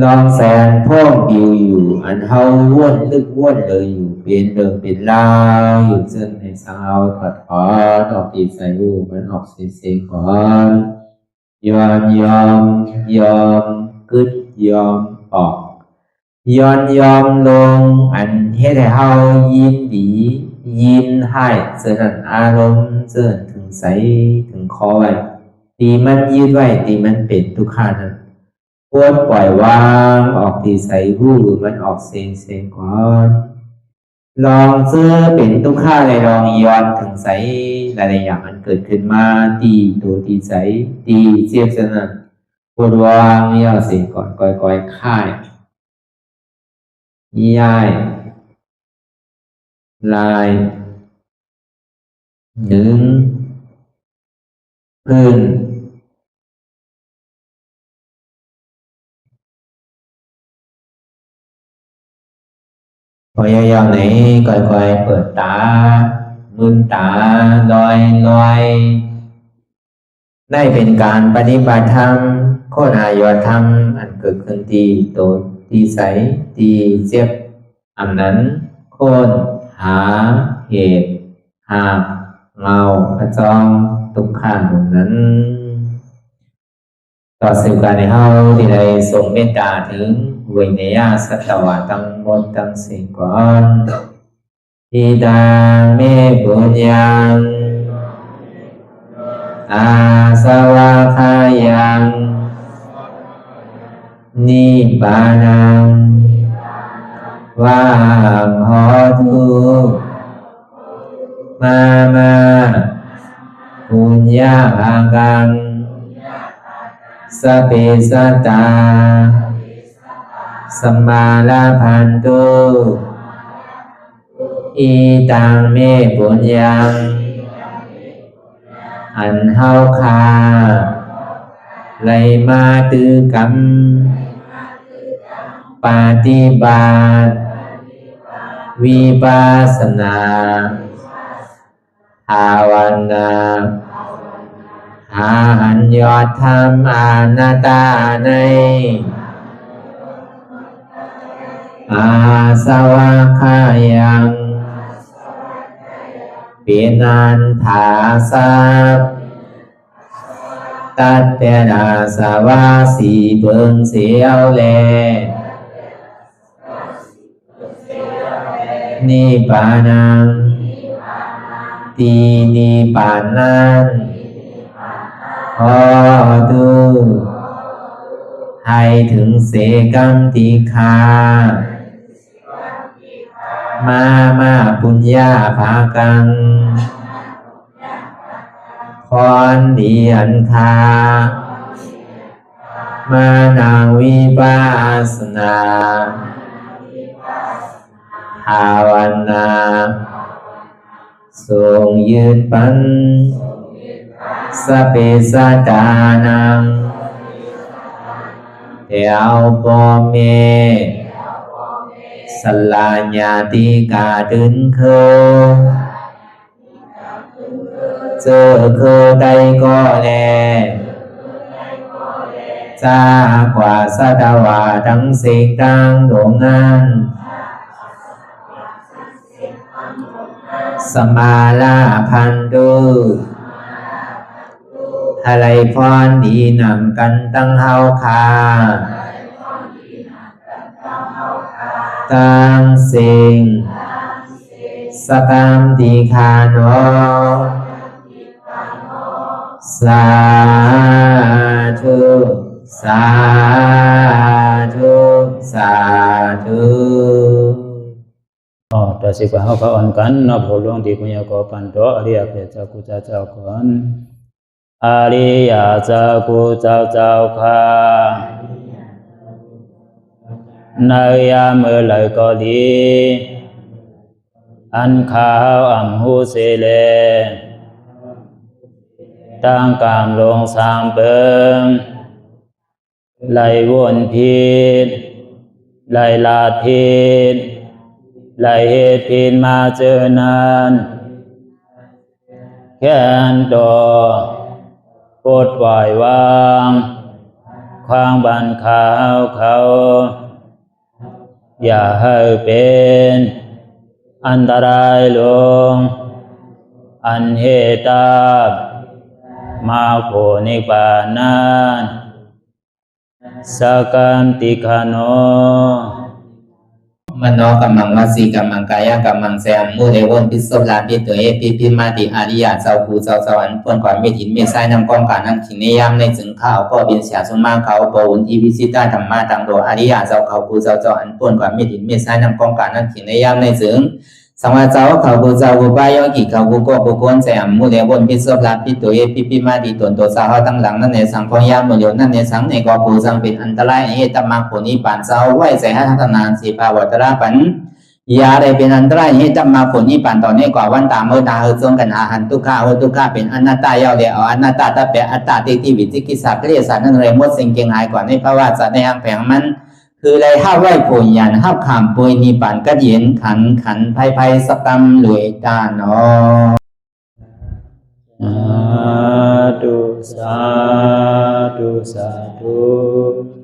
ลองแสนพ่องปิวอยู่อันเฮาว่นลึกว่นเลยอยู่เป็นเดิมเป็นลาวอยู่ซึ่งในสาวถอดถอนออกตีใส่หูมันออกเสียงก่อนยอมกึดยอมออกยอมลงอันเฮ็ดให้เฮายินดียินให้เสื่อมอารมณ์เสื่อมถึงใสถึงคอไว้ตีมันยืดไว้ตีมันเป็นทุกขานั้นควรปล่อยวางออกที่ใส่หูมันออกเสียงก่อนลองเสื้อเป็นทุกข้าเลยลองย้อนถึงใสหลายๆอย่างมันเกิดขึ้นมาตีตัวตีใสตีเจียบสนั่นควรวางย่อเสียงก่อนก่อยค่ายย้ายลายหนึ่งพื้นพยายามไหนค่อยๆเปิดตาลืมตาลอยได้เป็นการปฏิบัติธรรมโคตรอายธรรมอันเกิดขึ้นที่โตที่ใสที่เจ็บอันนั้นโคนหาเหตุหาเงาพระจองทุกขันนั้นต่อสื่อการในเฮาที่ได้ส่งเมตตาถึงวิเนยสัตวะตั้งหมดตั้งสิ่งก่อนอิดาเมบุญยังอาสวะคายังนิบานังวาหอตุมาปุญญาภากังสเปสัตตาสัมมาลาภันตุอีตังเมปุญญังอันเฮาคาไลมาตือกรรมปฏิบัติวิปัสสนาภาวนาหาหันยอดธรรมอนัตตาในอาสวะคายังเปียนันถาสัพตัดเปนาสวะสีเบิงเสียวแลนิพพานังตีนิพพานันขอดูให้ถึงเสกัมติคามาปุญญาภากังพรดีอันคามานาวิปัสสนาภาวนาทรงยืนปันสเปสัตตานังเอวปอเมสลาญาติกาดึงเคเจอเคได้ก็แลจากว่าสัตวาทั้งสิ่งดังดวงนั้นสมาลาพันตุอะไรพรดีนำกันตั้งเฮาคา ตังสิงสกัมติคาโนสาธุสาธุสาธุ ต่อสิกว่าเขาอ่อนกันนับหัวหลวงที่ปุญญาโกปันโตอริยเพียเจ้ากูเจ้าก่อนอริยเจ้ากูเจ้าค่ะในยามเมื่อไหร่ก็ดีอันข้าวอ่ำหูเสเลตั้งกามลงสามเปิงไหลวนพิษไหลลาดพิษไหลเหตุพิษมาเจอนานแค้นดอกปดไหววางความบันขาวเขาอย่าให้เป็นอันตรายลงอันเหตุตามาโผนิปานันสกัมติคาโนมโนกัมมังวสีกัมมังกายกัมมังแสมมุเรวนพิศลาปิตัวพิมาติอาริยะเจ้าภูเจ้าสวรรค์พ้นความไม่ถินไม่ใช่นำกองการนั่งขินในยามในจึงข้าวก็บินเสียสมาเขาปวุนทีวิสิตาธรรมะตังโดอาริยะเจ้าเขาภูเจ้าสวรรค์พ้นความไม่ถินไม่ใช่นำกองการนั่งขินในยามในจึงสังวาเจ้าเขาภูเจ้าภูปายกิเขาภูก็ภูคนแสมมุเรวนพิศลาปิตัวพิมาติตนตัวสาวตั้งหลังนั่นในสังพยามโยนั่นในสังในก็ภูสังเป็นอันตรายเหตุมาผลนิพพานเจ้าไหวใส่ให้ทัศนานสีภาวตระปันยาได้เป็นอันตรายให้จำมาผลนิพพานตอนนี้กว่าวันตามเมื่อตาเฮอจงกันอาหารทุกข้าทุกข้าเป็นอนัตตาเยาวเดียวอนัตตาตาเปอัตตาติวิจิกิจสักเรียสันนั่นเลยมดสิ่งเก่งหายกว่าในภาวะสัตว์ในอังแผงมันคือเลยห้าไหวผลยันห้าขามปุยนิพพานก็เย็นขันภัยสกรรมรวยตาเนาะสาธุ